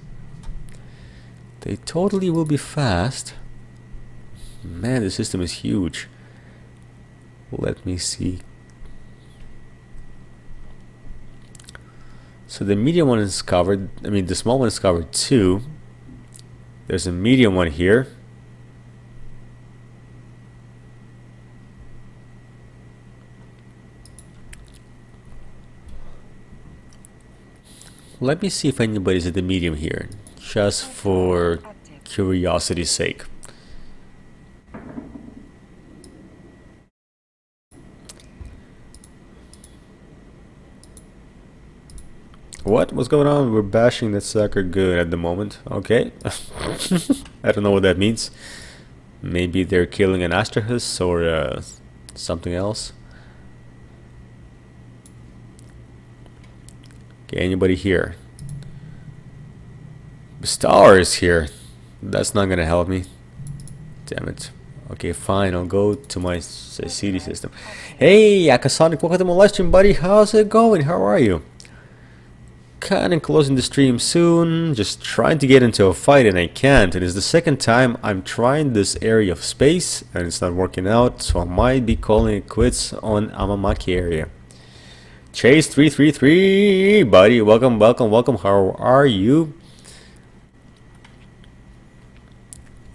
They totally will be fast. Man, the system is huge. Let me see. So the medium one is covered. I mean, the small one is covered too. There's a medium one here. Let me see if anybody's at the medium here, just for curiosity's sake. What? What's going on? We're bashing that sucker good at the moment. Okay. I don't know what that means. Maybe they're killing an Astrahus or something else. Okay, anybody here? Star is here. That's not gonna help me. Damn it. Okay, fine. I'll go to my CD system. Hey, Akasonic, welcome to my live stream, buddy. How's it going? How are you? Kind of closing the stream soon. Just trying to get into a fight and I can't. It is the second time I'm trying this area of space and it's not working out. So I might be calling it quits on Amamake area. Chase 333, buddy. Welcome, welcome, welcome. How are you?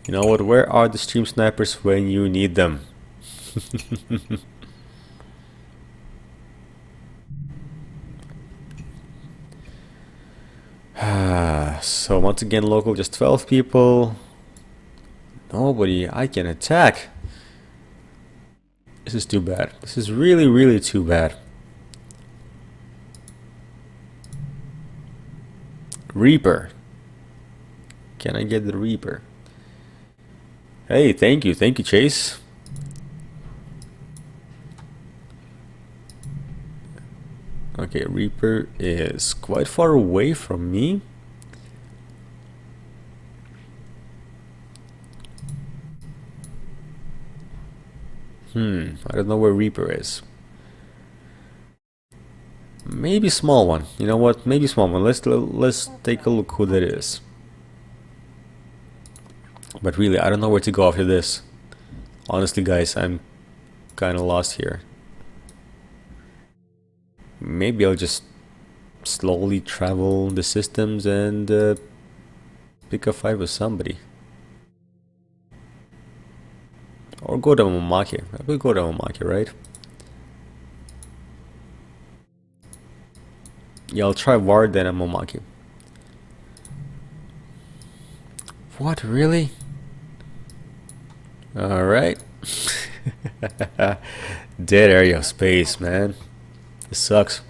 You know what? Where are the stream snipers when you need them? So once again, local, just 12 people. Nobody I can attack. This is too bad. This is really, really too bad. Reaper. Can I get the Reaper? Hey, thank you, Chase. Okay, Reaper is quite far away from me. I don't know where Reaper is. Maybe small one. You know what? Maybe small one. Let's take a look who that is. But really, I don't know where to go after this. Honestly, guys, I'm kind of lost here. Maybe I'll just slowly travel the systems and pick a fight with somebody. Or go to Amamake. I will go to Amamake, right? Yeah, I'll try Ward then Amamake. What, really? Alright. Dead area of space, man. This sucks.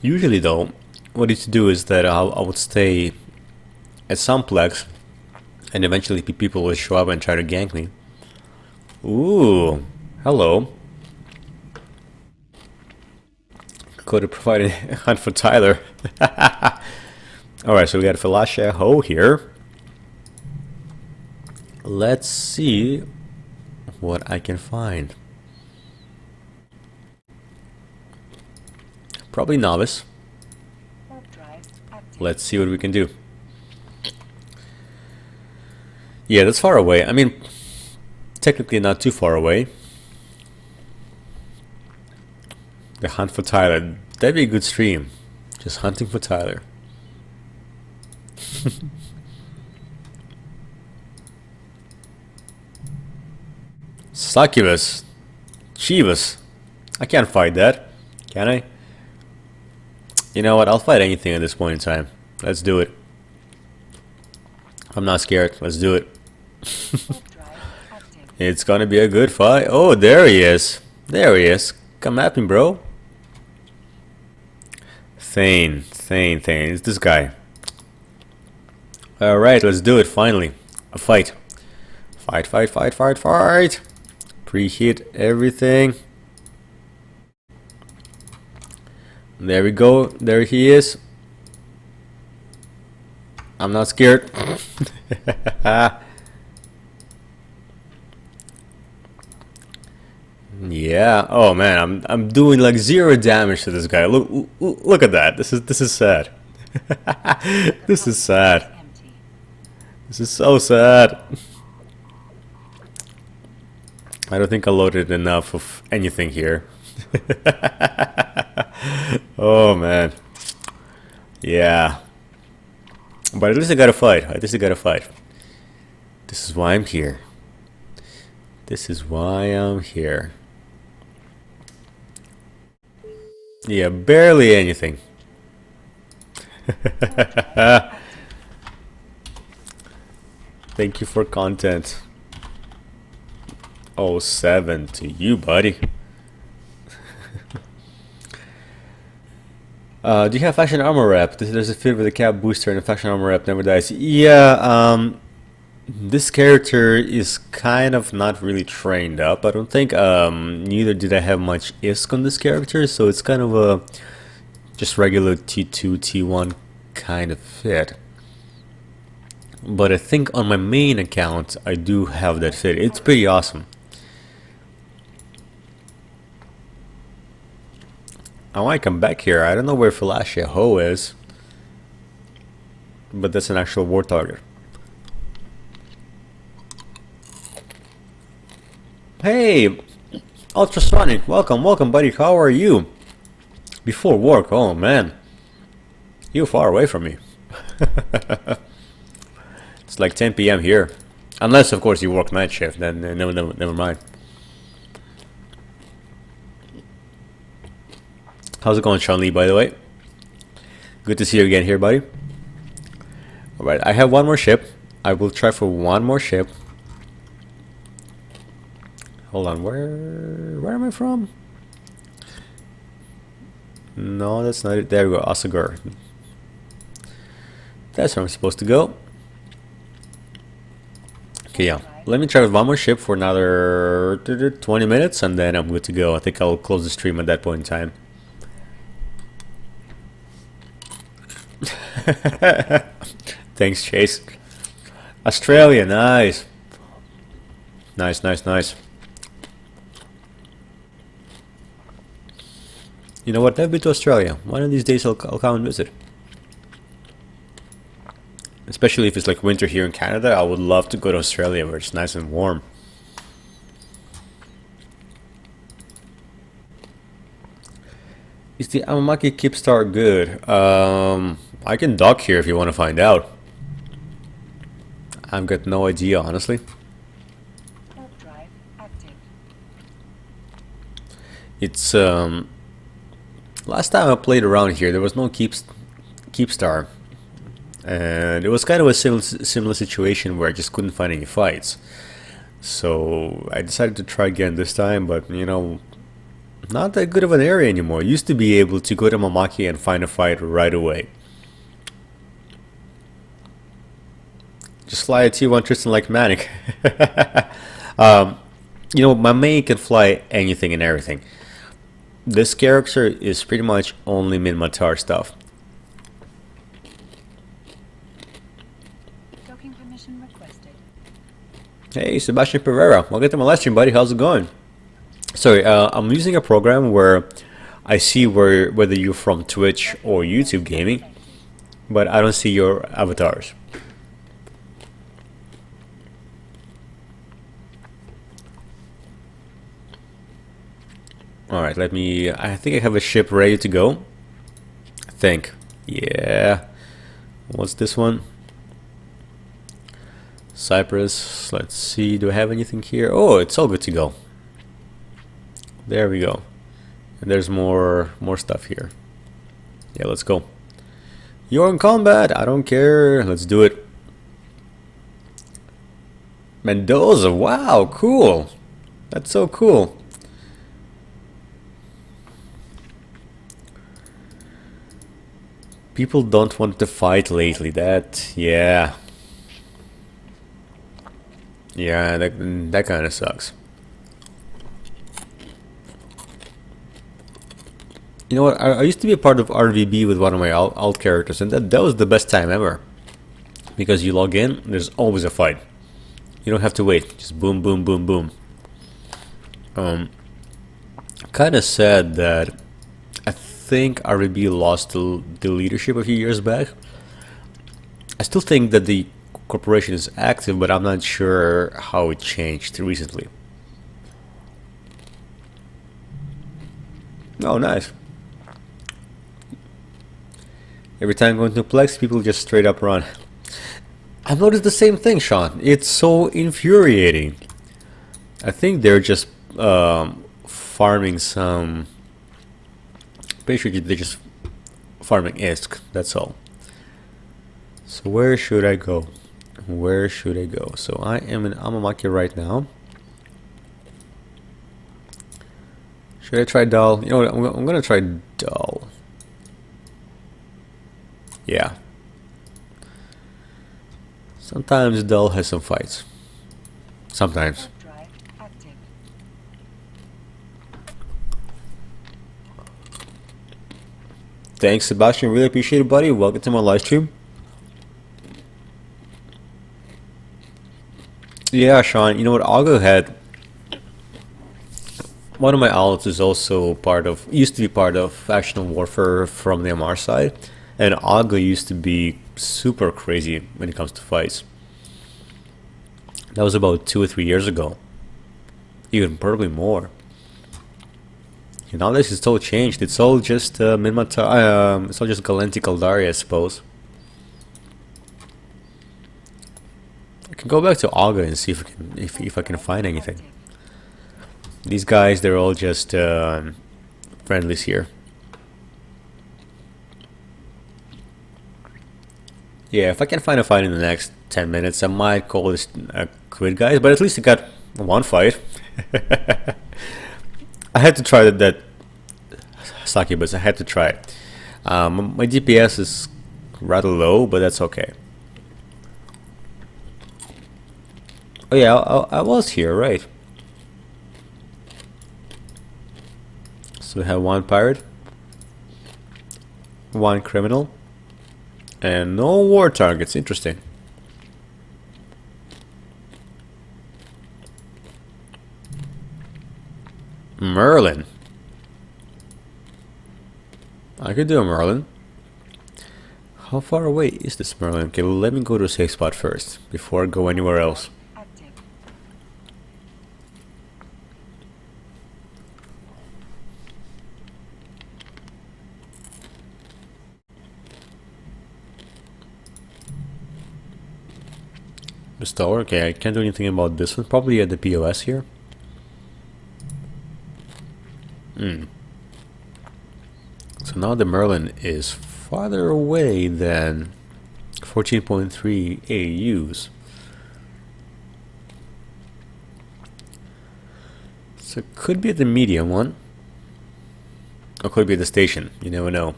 Usually though, what I used to do is that I would stay at some plex and eventually people will show up and try to gank me. Ooh, hello. Could have provided a hunt for Tyler. Alright, so we got Felicia Ho here. Let's see what I can find. Probably novice. Let's see what we can do. Yeah, that's far away. I mean, technically not too far away. The hunt for Tyler. That'd be a good stream. Just hunting for Tyler. Succubus. Chivas. I can't fight that. Can I? You know what? I'll fight anything at this point in time. Let's do it. I'm not scared. Let's do it. It's gonna be a good fight. Oh, there he is. There he is. Come at me, bro. Thane. It's this guy. Alright, let's do it. Finally. A fight. Fight. Preheat everything. There we go. There he is. I'm not scared. Yeah. Oh man, I'm doing like 0 damage to this guy. Look at that. This is sad. This is sad. This is so sad. I don't think I loaded enough of anything here. Oh man. Yeah. But at least I gotta fight. This is why I'm here. This is why I'm here. Yeah, barely anything. Thank you for content. Oh, 7 to you, buddy. Do you have faction armor rep? There's a fit with a cap booster and a faction armor rep never dies. Yeah, this character is kind of not really trained up. I don't think. Neither did I have much ISK on this character, so it's kind of a just regular T2, T1 kind of fit. But I think on my main account, I do have that fit. It's pretty awesome. I might come back here. I don't know where Falacia Ho is, but that's an actual war target. Hey, Ultrasonic, welcome, buddy. How are you? Before work, oh man, you're far away from me. It's like 10 p.m. here, unless of course you work night shift. Then never mind. How's it going, Sean Lee, by the way? Good to see you again here, buddy. Alright, I have one more ship. I will try for one more ship. Hold on, where am I from? No, that's not it. There we go, Asagur. That's where I'm supposed to go. Okay, yeah. Let me try with one more ship for another 20 minutes and then I'm good to go. I think I'll close the stream at that point in time. Thanks, Chase. Australia, nice. Nice. You know what? I've been to Australia. One of these days I'll come and visit. Especially if it's like winter here in Canada, I would love to go to Australia where it's nice and warm. Is the Amamake Keepstar good? I can dock here if you want to find out. I've got no idea, honestly. Warp drive active. It's last time I played around here, there was no Keepstar, and it was kind of a similar situation where I just couldn't find any fights. So I decided to try again this time, but you know, not that good of an area anymore. I used to be able to go to Amamake and find a fight right away. Just fly a T1 Tristan like Manic. You know, my main can fly anything and everything. This character is pretty much only Minmatar stuff. Docking permission requested. Hey, Sebastian Pereira. Welcome to my live stream, buddy. How's it going? Sorry, I'm using a program where I see whether you're from Twitch or YouTube gaming, but I don't see your avatars. Alright, I think I have a ship ready to go. I think. Yeah. What's this one? Cyprus. Let's see, do I have anything here? Oh, it's all good to go. There we go. And there's more stuff here. Yeah, let's go. You're in combat. I don't care. Let's do it. Mendoza. Wow, cool. That's so cool. People don't want to fight lately. Yeah. Yeah, that kind of sucks. You know what? I used to be a part of RVB with one of my alt characters, and that was the best time ever. Because you log in, there's always a fight. You don't have to wait. Just boom, boom, boom, boom. Kind of sad that I think RVB lost the leadership a few years back. I still think that the corporation is active, but I'm not sure how it changed recently. Oh, nice. Every time going to Plex, people just straight up run. I've noticed the same thing, Sean. It's so infuriating. I think they're just farming some. Basically, they're just farming Isk. That's all. So where should I go? Where should I go? So I am in Amamake right now. Should I try Dull? You know what? I'm gonna try Dull. Yeah. Sometimes Dull has some fights. Sometimes. Drive active. Thanks, Sebastian. Really appreciate it, buddy. Welcome to my live stream. Yeah, Sean. You know what? Augo had one of my outlets is also used to be part of Factional Warfare from the MR side, and Augo used to be super crazy when it comes to fights. That was about 2 or 3 years ago, even probably more. And nowadays it's all changed. It's all just Minmata. It's all just Galenti Caldari, I suppose. I can go back to Auga and see if I can find anything. These guys, they're all just friendlies here. Yeah, if I can find a fight in the next 10 minutes, I might call this a quit, guys. But at least I got one fight. I had to try that succubus. I had to try it. My DPS is rather low, but that's okay. Oh yeah, I was here, right? So we have one pirate, one criminal, and no war targets. Interesting. Merlin. I could do a Merlin. How far away is this Merlin? Okay, let me go to a safe spot first before I go anywhere else. Bestower. Okay, I can't do anything about this one. Probably at the POS here. So now the Merlin is farther away than 14.3 AUs. So it could be at the medium one. Or could be at the station. You never know.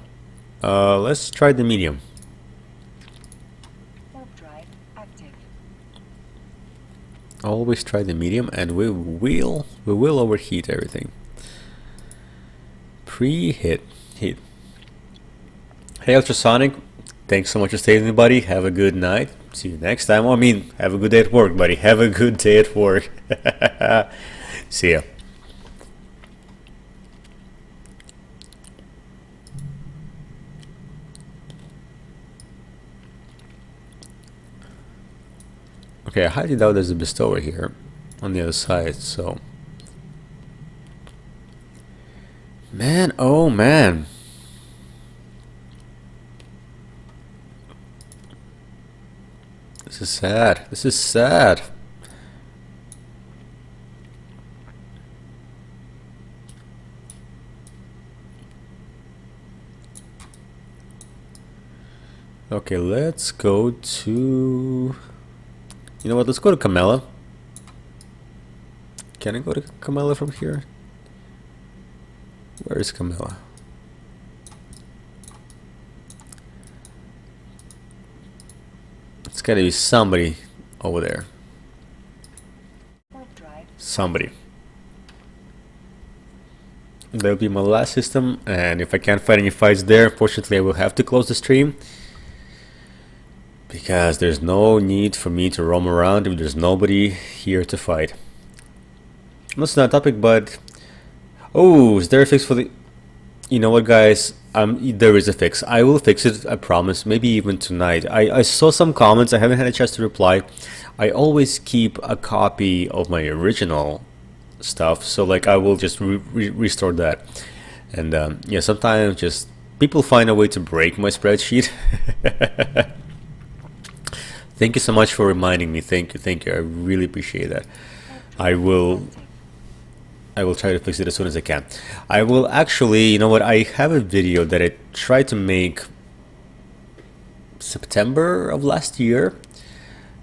Let's try the medium. Always try the medium, and we will overheat everything. Pre-hit. Hit. Hey Ultrasonic, thanks so much for staying, buddy. Have a good night. See you next time. I mean, have a good day at work, buddy. Have a good day at work. See ya. Okay, I highly doubt there's a bestower here on the other side, so. Man, oh man. This is sad. This is sad. Okay, let's go to... You know what, let's go to Camella. Can I go to Camella from here? Where is Camella? It's gotta be somebody over there. Somebody. That'll be my last system, and if I can't find any fights there, unfortunately I will have to close the stream. Because there's no need for me to roam around if there's nobody here to fight. That's not a topic, but... Oh, is there a fix for the... You know what, guys? There is a fix. I will fix it, I promise. Maybe even tonight. I saw some comments. I haven't had a chance to reply. I always keep a copy of my original stuff. So, like, I will just restore that. And, yeah, sometimes just... People find a way to break my spreadsheet. Thank you so much for reminding me. Thank you. I really appreciate that. I will try to fix it as soon as I can. I will actually, you know what, I have a video that I tried to make September of last year.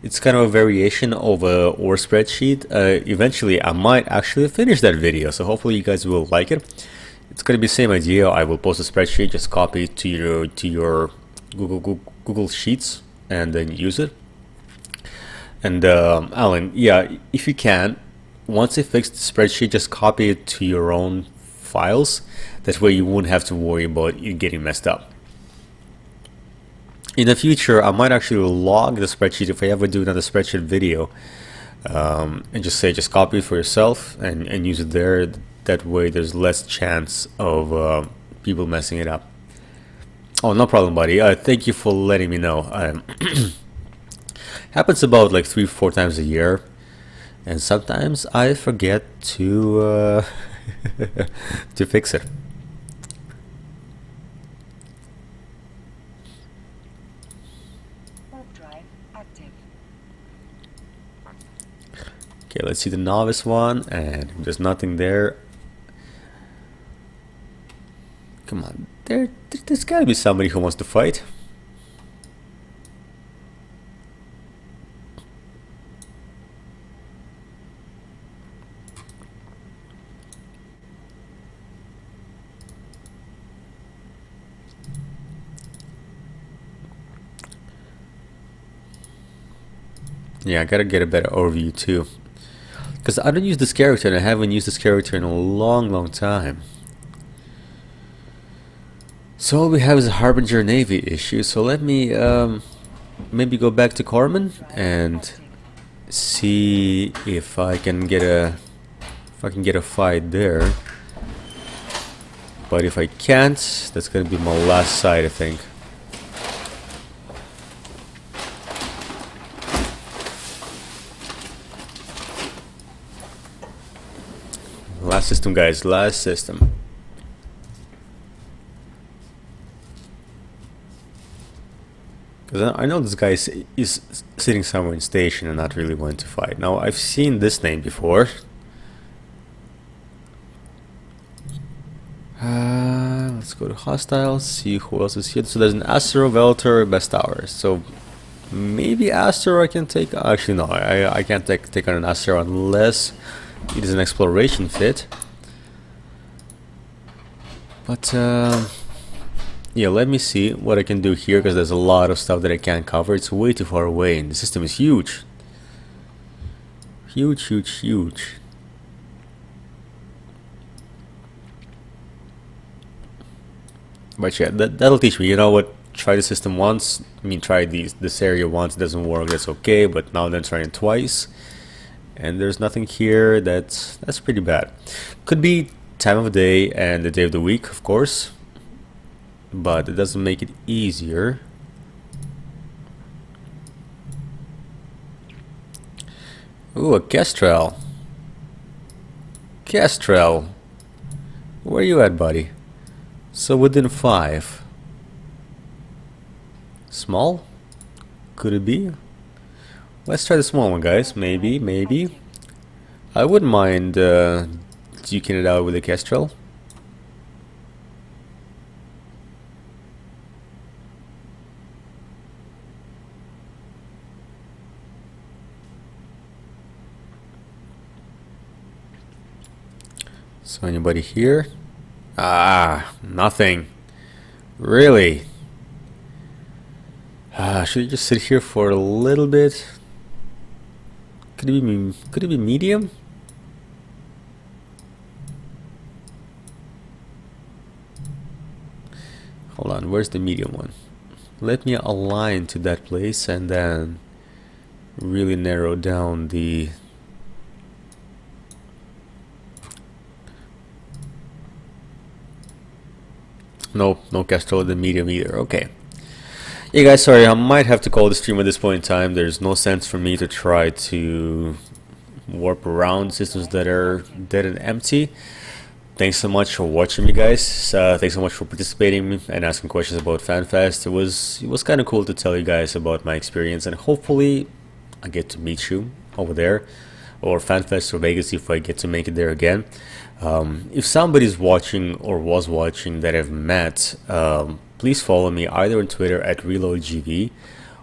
It's kind of a variation of a ore spreadsheet. Eventually I might actually finish that video, so hopefully you guys will like it. It's gonna be the same idea. I will post a spreadsheet, just copy it to your Google Sheets and then use it. And Alan, yeah, if you can, once you fix the spreadsheet, just copy it to your own files. That way you won't have to worry about it getting messed up. In the future, I might actually log the spreadsheet if I ever do another spreadsheet video, and just copy it for yourself and use it there. That way there's less chance of people messing it up. Oh, no problem, buddy. Thank you for letting me know. Happens about like 3-4 times a year, and sometimes I forget to to fix it. Warp drive active. Okay, let's see the novice one, and there's nothing there. Come on, there's gotta be somebody who wants to fight. Yeah, I gotta get a better overview too, because I don't use this character and I haven't used this character in a long time. So all we have is a Harbinger Navy issue, so let me maybe go back to Corman and see if I can get a fight there. But if I can't, that's gonna be my last side, I think. Last system, guys, last system. Because I know this guy is sitting somewhere in station and not really wanting to fight. Now, I've seen this name before. Let's go to hostiles, see who else is here. So there's an Astro, Veltor, Best Hours. So maybe Astro I can take. Actually, no, I can't take on an Astro unless it is an exploration fit. But yeah, let me see what I can do here, because there's a lot of stuff that I can't cover. It's way too far away and the system is huge. Huge. But yeah, that'll teach me. You know what? Try the system once. I mean, try this area once. It doesn't work. That's okay. But now then trying it twice, and there's nothing here. That's pretty bad. Could be time of day and the day of the week, of course, but it doesn't make it easier. Ooh, a Kestrel. Where are you at, buddy? So within 5. Small? Could it be? Let's try the small one, guys. Maybe. I wouldn't mind duking it out with a Kestrel. So anybody here? Ah, nothing. Really? Should I just sit here for a little bit? Could it be medium? Hold on, where's the medium one? Let me align to that place and then really narrow down the... No Kestrel in the medium either. Okay. Yeah, guys, sorry, I might have to call the stream at this point in time. There's no sense for me to try to warp around systems that are dead and empty. Thanks so much for watching me, guys. Thanks so much for participating and asking questions about FanFest. It was kind of cool to tell you guys about my experience, and hopefully I get to meet you over there. or FanFest or Vegas if I get to make it there again. If somebody's watching or was watching that I've met, please follow me either on Twitter at ReloadGV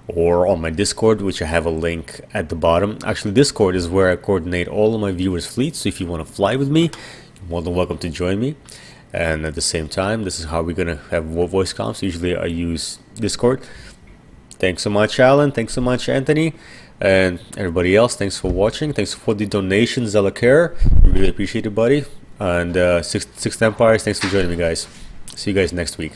or on my Discord, which I have a link at the bottom. Actually, Discord is where I coordinate all of my viewers' fleets, so if you want to fly with me, you're more than welcome to join me. And at the same time, this is how we're gonna have voice comms. Usually I use Discord. Thanks so much, Alan. Thanks so much, Anthony. And everybody else, thanks for watching. Thanks for the donations, Zelacare. Really appreciate it, buddy. And Sixth Empires, thanks for joining me, guys. See you guys next week.